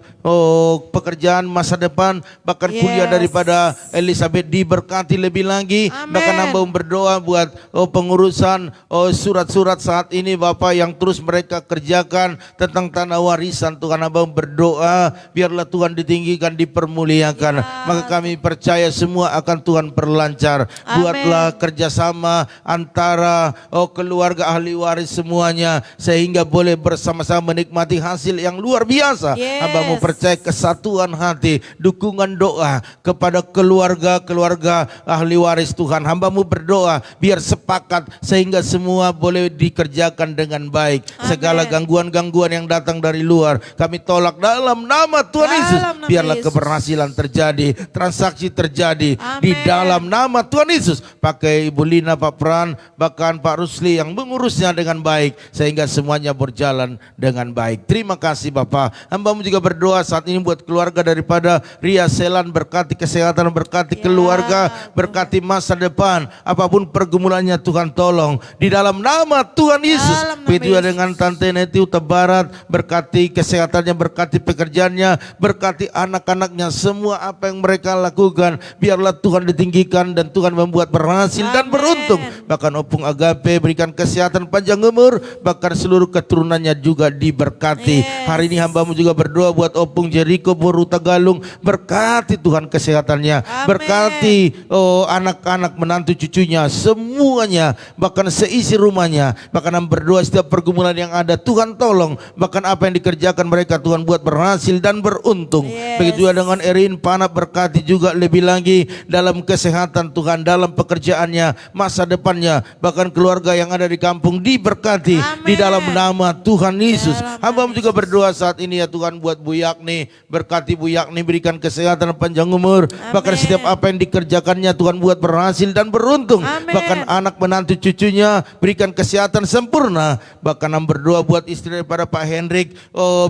pekerjaan masa depan, bahkan kuliah daripada Elizabeth diberkati lebih lagi. Bahkan hamba berdoa buat pengurusan surat-surat saat ini Bapak yang terus mereka kerjakan tentang tanah warisan. Tuhan, hamba berdoa biarlah Tuhan ditinggikan, dipermuliakan. Maka kami percaya semua akan Tuhan perlancar. Buatlah kerjasama antara keluarga ahli waris semuanya, sehingga boleh bersama-sama menikmati hasil yang luar biasa. Hamba mau percaya kesatuan hati, dukungan doa kepada keluarga ahli waris Tuhan. Hamba mau berdoa biar sepakat sehingga semua boleh dikerjakan dengan baik. Segala gangguan-gangguan yang datang dari luar kami tolak dalam nama Tuhan Yesus. Biarlah keberhasilan terjadi, transaksi terjadi di dalam nama Tuhan Yesus. Pakai Ibu Lina, Pak Pran, bahkan Pak Rusli yang mengurusnya dengan baik, sehingga semuanya berjalan dengan baik. Terima kasih Bapak. Hamba juga berdoa saat ini buat keluarga daripada Ria Selan, berkati kesehatan, berkati keluarga, berkati masa depan. Apapun pergumulannya Tuhan tolong di dalam nama Tuhan Yesus. Begitu dengan Tante Neti Uta Barat, berkati kesehatannya, berkati pekerjaannya, berkati anak-anaknya, semua apa yang mereka lakukan biarlah Tuhan ditinggikan dan Tuhan membuat berhasil dan beruntung. Bahkan Opung Agape berikan kesehatan, panjang umur, bahkan seluruh keturunannya juga diberkati. Hari ini hambamu juga berdoa buat Opung Jericho Boru Tagalung, berkati Tuhan kesehatannya, berkati anak-anak menantu cucunya semuanya, bahkan seisi rumahnya. Bahkan berdoa setiap pergumulan yang ada Tuhan tolong, bahkan apa yang dikerjakan mereka Tuhan buat berhasil dan beruntung. Begitu juga dengan Erin Panap, berkati juga lebih lagi dalam kesehatan Tuhan, dalam pekerjaannya, masa depannya, bahkan keluarga yang ada di kampung diberkati di dalam nama Tuhan Yesus. Hamba juga berdoa saat ini ya Tuhan buat Bu Yakni, berkati Bu Yakni, berikan kesehatan, panjang umur, bahkan setiap apa yang dikerjakannya Tuhan buat berhasil dan beruntung. Bahkan anak menantu cucunya berikan kesehatan sempurna. Bahkan berdoa buat istri daripada Pak Hendrik,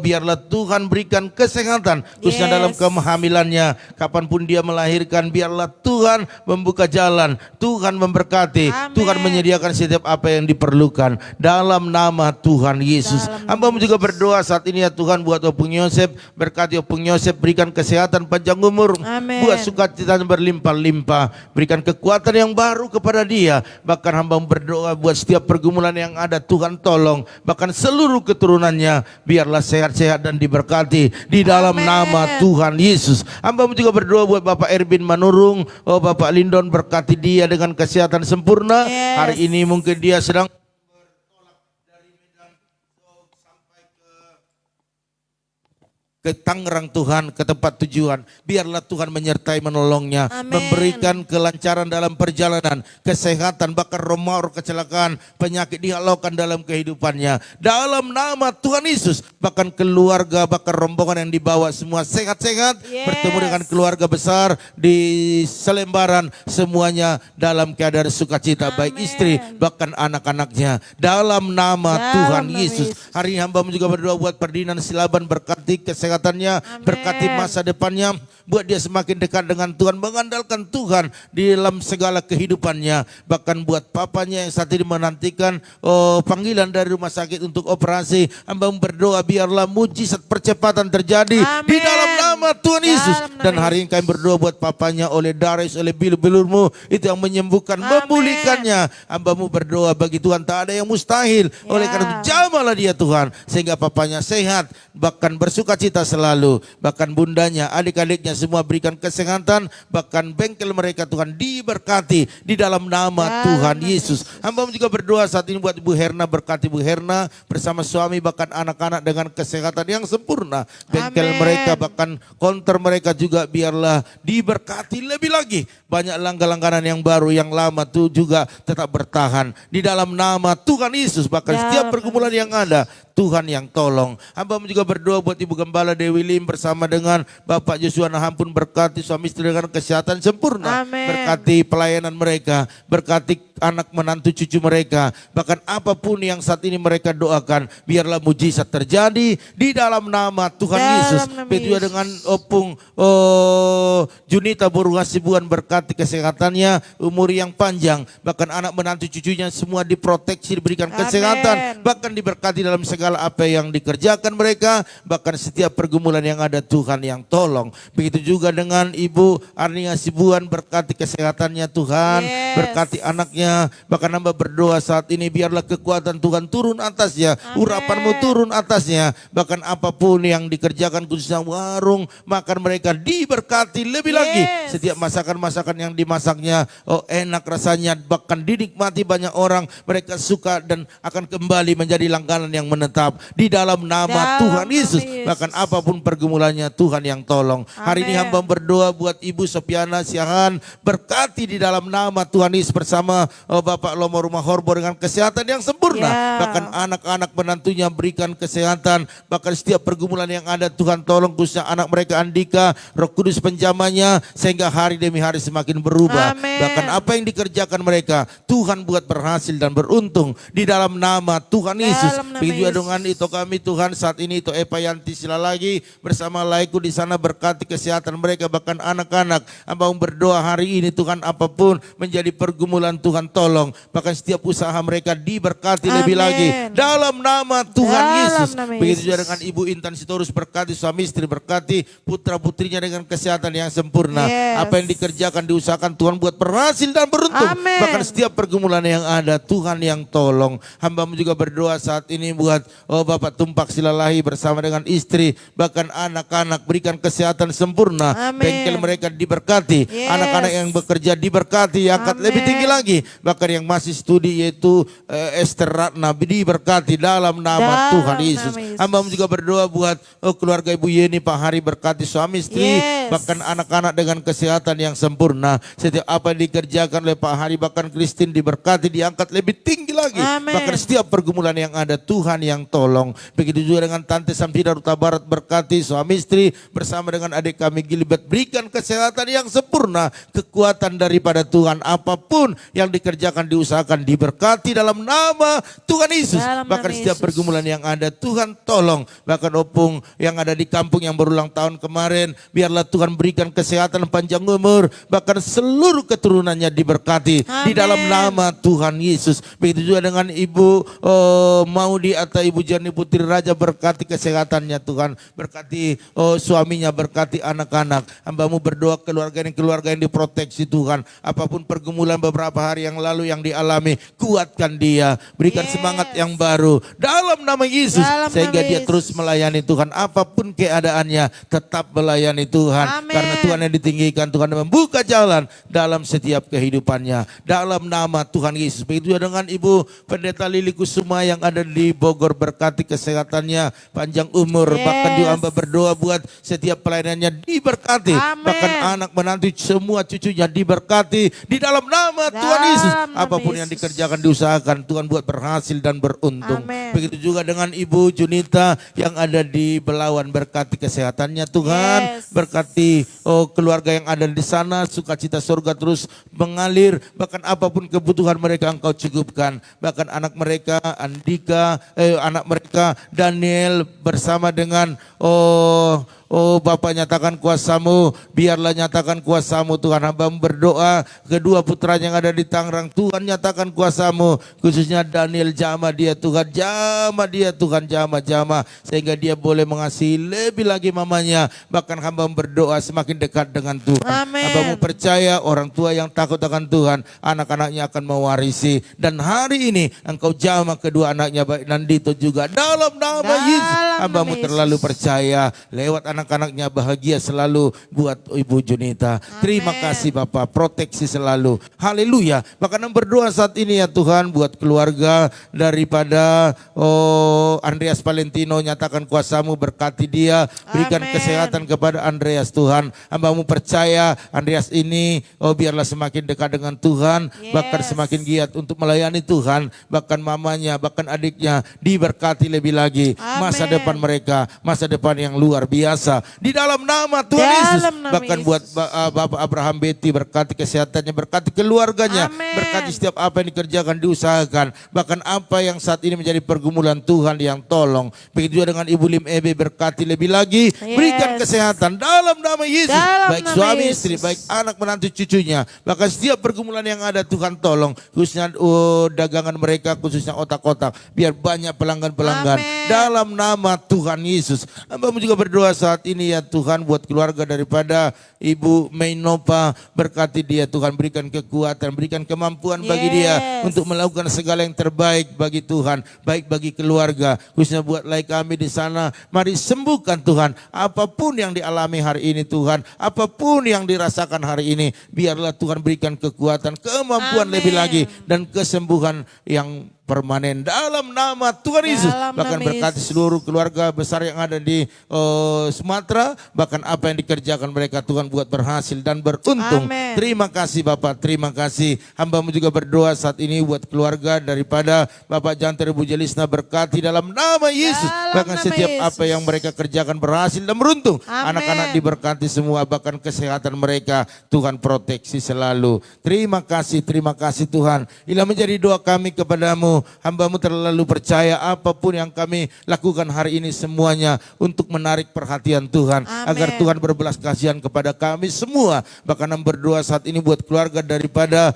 biarlah Tuhan berikan kesehatan khususnya dalam kehamilannya, kapanpun dia melahirkan biarlah Tuhan membuka jalan, Tuhan memberkati, Tuhan menyediakan setiap apa yang diperlukan dalam nama Tuhan Yesus. Hamba juga berdoa saat ini ya Tuhan buat Opung Yosef, berkati Opung Yosef, berikan kesehatan, panjang umur, buat sukacita berlimpah-limpah, berikan kekuatan yang baru kepada dia. Bahkan hamba berdoa buat setiap pergumulan yang ada Tuhan tolong, bahkan seluruh keturunannya biarlah sehat-sehat dan diberkati di dalam nama Tuhan Yesus. Hamba juga berdoa buat Bapak Erwin Manurung, Bapak Lindon, berkati dia dengan kesehatan sempurna. Hari ini mungkin dia sedang bertolak dari Medan sampai ke ke Tangerang Tuhan, ke tempat tujuan. Biarlah Tuhan menyertai menolongnya, Amin. memberikan kelancaran dalam perjalanan, kesehatan, bahkan rumor kecelakaan, penyakit dihalaukan dalam kehidupannya. Dalam nama Tuhan Yesus, bahkan keluarga, bahkan rombongan yang dibawa semua sehat-sehat, Yes. bertemu dengan keluarga besar di Selembaran, semuanya dalam keadaan sukacita, baik Amin. istri, bahkan anak-anaknya. Dalam nama Dalam Tuhan nama Yesus. Yesus. Hari ini hamba juga berdoa buat Ferdinand Silaban, berkati kesehatannya, Amin. berkati masa depannya, buat dia semakin dekat dengan Tuhan, mengandalkan Tuhan di dalam segala kehidupannya. Bahkan buat papanya yang saat ini menantikan panggilan dari rumah sakit untuk operasi, hamba berdoa biarlah mujizat percepatan terjadi di Amin. dalam nama Tuhan Yesus. Dalam nama Dan hari ini kami berdoa buat papanya oleh Daris, oleh bilur-bilurmu, itu yang menyembuhkan, Amin. memulihkannya. Hambamu berdoa bagi Tuhan tak ada yang mustahil. Oleh karena itu jamalah dia Tuhan, sehingga papanya sehat, bahkan bersuka cita selalu. Bahkan bundanya, adik-adiknya semua berikan kesehatan, bahkan bengkel mereka Tuhan diberkati di dalam nama Tuhan Yesus. Hamba juga berdoa saat ini buat Ibu Herna, berkati Ibu Herna bersama suami, bahkan anak-anak dengan kesehatan yang sempurna. Bengkel Amin. mereka, bahkan konter mereka juga biarlah diberkati lebih lagi. Banyak langkah-langganan yang baru, yang lama tuh juga tetap bertahan di dalam nama Tuhan Yesus. Bahkan setiap pergumulan yang ada, Tuhan yang tolong. Hamba juga berdoa buat Ibu Gembala Dewi Lim bersama dengan Bapak Joshua Naham pun, berkati suami istri dengan kesehatan sempurna. Amin. Berkati pelayanan mereka, berkati anak menantu cucu mereka. Bahkan apapun yang saat ini mereka doakan, biarlah mujizat terjadi di dalam nama Tuhan Dalam Yesus. nama Begitu juga Yesus. dengan Opung Junita Boru Hasibuan, berkati kesehatannya, umur yang panjang. Bahkan anak menantu cucunya semua diproteksi, diberikan Amin. kesehatan. Bahkan diberkati dalam segala apa yang dikerjakan mereka. Bahkan setiap pergumulan yang ada Tuhan yang tolong. Begitu juga dengan Ibu Arnia Sibuan, berkati kesehatannya Tuhan. Yes. Berkati anaknya. Bahkan hamba berdoa saat ini biarlah kekuatan Tuhan turun atasnya. Amin. Urapanmu turun atasnya. Bahkan apapun yang dikerjakan, khususnya warung makan mereka, diberkati lebih lagi. Yes. Setiap masakan-masakan yang dimasaknya enak rasanya, bahkan dinikmati banyak orang. Mereka suka dan akan kembali menjadi langganan yang menetap di dalam nama Dalam Tuhan nama Yesus. Yesus. Bahkan apapun pergumulannya, Tuhan yang tolong. Hari ini Amin. hamba berdoa buat Ibu Sopiana Siahan, berkati di dalam nama Tuhan Yesus bersama Bapak Lomo Rumah Horbo dengan kesehatan yang sempurna. Ya. Bahkan anak-anak menantunya berikan kesehatan. Bahkan setiap pergumulan yang ada Tuhan tolong, khususnya anak mereka Andika, Roh Kudus penjamanya, sehingga hari demi hari semakin berubah. Amin. Bahkan apa yang dikerjakan mereka, Tuhan buat berhasil dan beruntung di dalam nama Tuhan Yesus. Dalam nama Begitu juga Yesus. dengan itu kami Tuhan saat ini itu Epa Yanti sila lagi bersama Laiku di sana, berkati kesehatan mereka, bahkan anak-anak. Hamba berdoa hari ini Tuhan, apapun menjadi pergumulan Tuhan tolong. Bahkan setiap usaha mereka diberkati lebih Amin. lagi dalam nama Tuhan Dalam Yesus. nama Begitu juga Yesus. dengan Ibu Intan Sitorus, berkati suami istri, berkati putra-putrinya dengan kesehatan yang sempurna. Yes. Apa yang dikerjakan, diusahakan, Tuhan buat berhasil dan beruntung. Amin. Bahkan setiap pergumulan yang ada, Tuhan yang tolong. Hamba juga berdoa saat ini buat Bapak Tumpak Silalahi bersama dengan istri, bahkan anak-anak, berikan kesehatan sempurna. Amin. Bengkel mereka diberkati, Yes. anak-anak yang bekerja diberkati, angkat Amin. lebih tinggi lagi. Bahkan yang masih studi yaitu Esther Ratna diberkati dalam nama Dalam Tuhan nama Yesus. Yesus. Hamba juga berdoa buat keluarga Ibu Yeni Pak Hari, berkati suami istri, Yes. bahkan anak-anak dengan kesehatan yang sempurna. Setiap apa yang dikerjakan oleh Pak Hari, bahkan Christine diberkati, diangkat lebih tinggi lagi. Amin. Bahkan setiap pergumulan yang ada, Tuhan yang tolong. Begitu juga dengan Tante Samsida Ruta Barat, berkati suami istri bersama dengan adik kami Gilbert, berikan kesehatan yang sempurna, kekuatan daripada Tuhan. Apapun yang dikerjakan, diusahakan, diberkati dalam nama Tuhan Yesus. Dalam Bahkan nama setiap Yesus. pergumulan yang ada, Tuhan tolong. Bahkan Opung yang ada di kampung yang berulang tahun kemarin, biarlah Tuhan berikan kesehatan, panjang umur, bahkan seluruh keturunannya diberkati di Amin. dalam nama Tuhan Yesus. Begitu juga dengan Ibu Maudi atau Ibu Jani Putri Raja, berkati kesehatannya Tuhan, berkati suaminya, berkati anak-anak. Hambamu berdoa keluarga yang diproteksi Tuhan. Apapun pergumulan beberapa hari yang lalu yang dialami, kuatkan dia, berikan Yes. semangat yang baru dalam nama Yesus, Dalam sehingga sehingga dia terus melayani Tuhan. Apapun keadaannya tetap melayani Tuhan. Amin. Karena Tuhan yang ditinggikan, Tuhan yang membuka jalan dalam setiap kehidupannya. Dalam nama Tuhan Yesus. Begitu juga dengan Ibu Pendeta Lili Kusuma yang ada di Bogor, berkati kesehatannya, panjang umur. Bahkan juga hamba berdoa buat setiap pelayanannya diberkati. Amin. Bahkan anak menantu semua cucunya diberkati. Di dalam nama Tuhan Yesus. nama Apapun yang Yesus. dikerjakan, diusahakan, Tuhan buat berhasil dan beruntung. Amin. Begitu juga dengan Ibu Junita yang ada di Belawan, berkati kesehatannya Tuhan. Yes. Berkati keluarga yang ada di sana, sukacita surga terus mengalir. Bahkan apapun kebutuhan mereka Engkau cukupkan. Bahkan anak mereka anak mereka Daniel bersama dengan Bapa, nyatakan kuasa-Mu, biarlah nyatakan kuasa-Mu Tuhan. Hamba berdoa kedua putranya yang ada di Tangerang, Tuhan nyatakan kuasa-Mu, khususnya Daniel, jamah dia Tuhan, jamah dia Tuhan, jamah, sehingga dia boleh mengasihi lebih lagi mamanya. Bahkan hamba berdoa semakin dekat dengan Tuhan. Amin. Hamba percaya orang tua yang takut akan Tuhan, anak-anaknya akan mewarisi. Dan hari ini Engkau jamah kedua anaknya, baik Nandito juga, dalam nama Yesus. Hamba-Mu Yesus. terlalu percaya lewat anak-anaknya bahagia selalu buat Ibu Junita. Terima kasih Bapak, proteksi selalu. Haleluya. Bahkan berdoa saat ini ya Tuhan buat keluarga daripada Andreas Valentino, nyatakan kuasa-Mu, berkati dia, berikan Amin. kesehatan kepada Andreas Tuhan. Hamba-Mu percaya Andreas ini biarlah semakin dekat dengan Tuhan, bahkan Yes. semakin giat untuk melayani Tuhan. Bahkan mamanya, bahkan adiknya diberkati lebih lagi. Masa Amin. depan mereka, masa depan yang luar biasa. Di dalam nama Tuhan Dalam Yesus. nama Bahkan Yesus. buat Bapak Abraham Betty, berkati kesehatannya, berkati keluarganya, Amin. berkati setiap apa yang dikerjakan, diusahakan. Bahkan apa yang saat ini menjadi pergumulan, Tuhan yang tolong. Begitu juga dengan Ibu Lim Ebe, berkati lebih lagi, berikan Yes. kesehatan dalam nama Yesus. Dalam Baik nama suami Yesus. istri, baik anak menantu cucunya. Bahkan setiap pergumulan yang ada Tuhan tolong. Khususnya dagangan mereka, khususnya otak-otak. Biar banyak pelanggan-pelanggan. Amin. Dalam nama Tuhan Yesus. Hamba-Mu juga berdoa saat ini ya Tuhan buat keluarga daripada Ibu Mainova, berkati dia Tuhan, berikan kekuatan, berikan kemampuan bagi dia Yes. untuk melakukan segala yang terbaik bagi Tuhan, baik bagi keluarga, khususnya buat like kami di sana. Mari sembuhkan Tuhan, apapun yang dialami hari ini Tuhan, apapun yang dirasakan hari ini, biarlah Tuhan berikan kekuatan, kemampuan Amin. lebih lagi, dan kesembuhan yang permanen dalam nama Tuhan Yesus. Dalam Bahkan nama berkati Yesus. seluruh keluarga besar yang ada di Sumatera, bahkan apa yang dikerjakan mereka Tuhan buat berhasil dan beruntung. Amin. Terima kasih Bapak, terima kasih. Hamba-Mu juga berdoa saat ini buat keluarga daripada Bapak Janter, Ibu Jelisna, berkati dalam nama Yesus. Dalam Bahkan nama setiap Yesus. apa yang mereka kerjakan berhasil dan beruntung. Amin. Anak-anak diberkati semua, bahkan kesehatan mereka Tuhan proteksi selalu. Terima kasih Tuhan. Inilah menjadi doa kami kepadamu. Hamba-Mu terlalu percaya apapun yang kami lakukan hari ini semuanya untuk menarik perhatian Tuhan. Amin. Agar Tuhan berbelas kasihan kepada kami semua. Bahkan kami berdoa saat ini buat keluarga daripada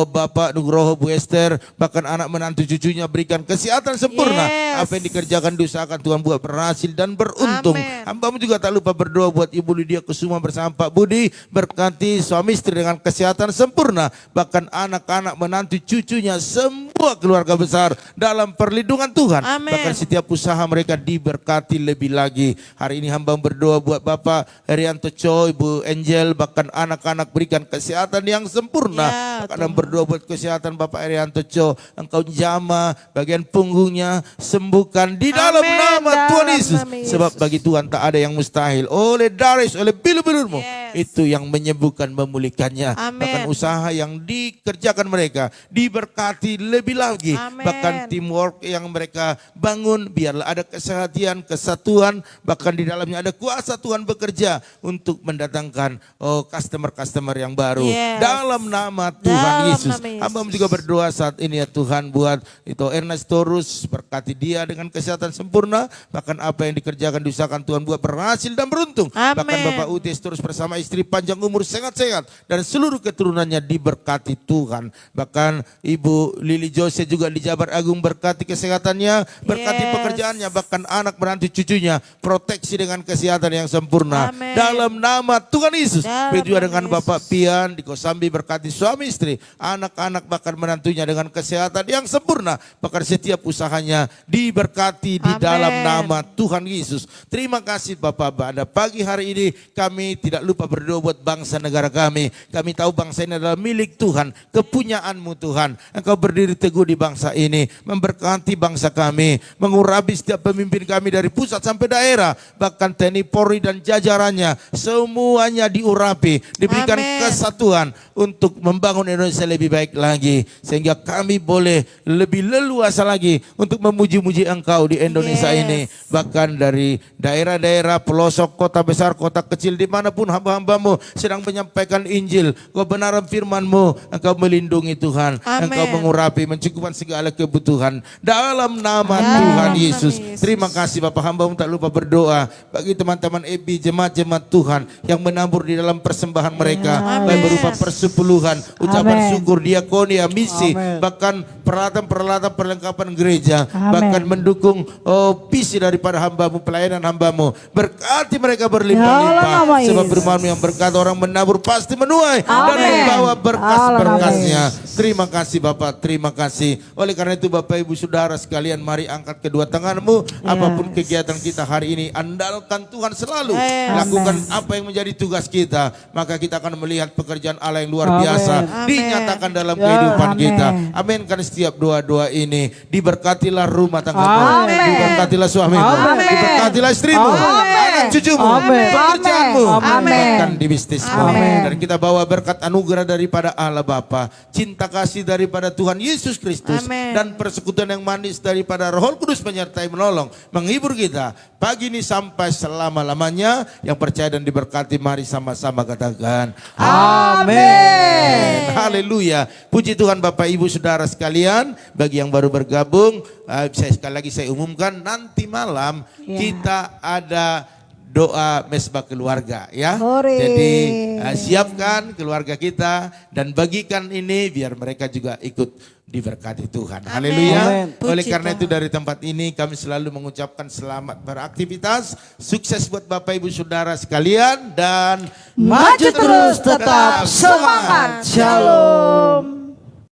Bapak Nugroho, Bu Esther, bahkan anak menantu cucunya, berikan kesehatan sempurna. Yes. Apa yang dikerjakan diusahakan Tuhan buat berhasil dan beruntung. Amin. Hamba-Mu juga tak lupa berdoa buat Ibu Lydia Kusuma bersama Pak Budi, berkati suami istri dengan kesehatan sempurna. Bahkan anak-anak menantu cucunya, semua keluarga besar dalam perlindungan Tuhan. Amin. Bahkan setiap usaha mereka diberkati lebih lagi. Hari ini hamba berdoa buat Bapak Herianto Cho, Ibu Angel, bahkan anak-anak, berikan kesehatan yang sempurna. Ya, Bahkan Tuhan. berdoa buat kesehatan Bapak Herianto Cho, Engkau jamah bagian punggungnya, sembuhkan di dalam Amin. nama Dalam Tuhan Yesus. nama Yesus. Sebab bagi Tuhan tak ada yang mustahil. Oleh daris, oleh bilu-bilurmu, Yes. itu yang menyembuhkan, memulihkannya. Amin. Bahkan usaha yang dikerjakan mereka diberkati lebih lagi. Amin. Bahkan teamwork yang mereka bangun, biarlah ada kesehatan, kesatuan, bahkan di dalamnya ada kuasa Tuhan bekerja untuk mendatangkan customer-customer yang baru. Yes. Dalam nama Tuhan Dalam Yesus. nama Yesus. Hamba juga berdoa saat ini ya Tuhan buat itu Ernestorus, berkati dia dengan kesehatan sempurna, bahkan apa yang dikerjakan diusahakan Tuhan buat berhasil dan beruntung. Amin. Bahkan Bapak Utis terus bersama istri panjang umur, sehat-sehat, dan seluruh keturunannya diberkati Tuhan. Bahkan Ibu Lili Jose juga di Jabar Agung, berkati kesehatannya, berkati Yes. pekerjaannya, bahkan anak menantu cucunya, proteksi dengan kesehatan yang sempurna. Amin. Dalam nama Tuhan Yesus. Dalam Begitu juga nama dengan Yesus. Bapak Pian di Kosambi, berkati suami istri, anak-anak bahkan menantunya dengan kesehatan yang sempurna. Bahkan setiap usahanya diberkati di Amin. dalam nama Tuhan Yesus. Terima kasih Bapak, pada pagi hari ini kami tidak lupa berdoa buat bangsa negara kami. Kami tahu bangsa ini adalah milik Tuhan, kepunyaanmu Tuhan. Engkau berdiri teguh di bangsa ini, memberkati bangsa kami, mengurapi setiap pemimpin kami dari pusat sampai daerah, bahkan TNI Polri dan jajarannya, semuanya diurapi, diberikan Amin. kesatuan untuk membangun Indonesia lebih baik lagi, sehingga kami boleh lebih leluasa lagi untuk memuji-muji Engkau di Indonesia Yes. ini. Bahkan dari daerah-daerah pelosok, kota besar, kota kecil, dimanapun hamba-hambamu sedang menyampaikan Injil, kebenaran firman-Mu, Engkau melindungi Tuhan. Amin. Engkau mengurapi, mencukupkan segala kebutuhan. Dalam nama Dalam Tuhan nama Yesus. Yesus. Terima kasih Bapak, hamba-Mu tak lupa berdoa bagi teman-teman EBI, jemaat-jemaat Tuhan yang menabur di dalam persembahan mereka. Amin. Baik berupa persepuluhan, ucapan Amin. syukur, diakonia, misi, Amin. bahkan peralatan-peralatan perlengkapan gereja, Amin. bahkan mendukung visi daripada hamba-Mu, pelayanan hamba-Mu. Berkati mereka Dalam berlimpah-limpah. nama Sebab Yesus. firman-Mu yang berkata orang menabur pasti menuai dan Amin. membawa berkas-berkasnya. Dalam Terima kasih Bapak, terima kasih. Oleh karena itu Bapak Ibu Saudara sekalian, mari angkat kedua tanganmu. Apapun kegiatan kita hari ini, andalkan Tuhan selalu. Amin. Lakukan apa yang menjadi tugas kita. Maka kita akan melihat pekerjaan Allah yang luar Amin. biasa Amin. dinyatakan dalam Ya, kehidupan amin. kita. Amin. Karena setiap doa-doa ini, diberkatilah rumah tanggamu, Amin. diberkatilah suamimu, Amin. diberkatilah istrimu, Amin. anak cucumu, Amin. pekerjaanmu, Amin. bahkan di bisnismu. Amin. Dan kita bawa berkat anugerah daripada Allah Bapa, cinta kasih daripada Tuhan Yesus Kristus, Amin. dan persekutuan yang manis daripada Roh Kudus menyertai, menolong, menghibur kita pagi ini sampai selama-lamanya. Yang percaya dan diberkati, mari sama-sama katakan amin. Haleluya. Puji Tuhan Bapak Ibu Saudara sekalian. Bagi yang baru bergabung, sekali lagi saya umumkan, nanti malam Ya. kita ada doa mesbah keluarga ya. Hore. Jadi siapkan keluarga kita dan bagikan ini biar mereka juga ikut diberkati Tuhan. Amin. Haleluya. Amin. Oleh Puji karena Tuhan. itu dari tempat ini kami selalu mengucapkan selamat beraktivitas, sukses buat Bapak Ibu Saudara sekalian, dan Maju terus, tetap semangat. Shalom.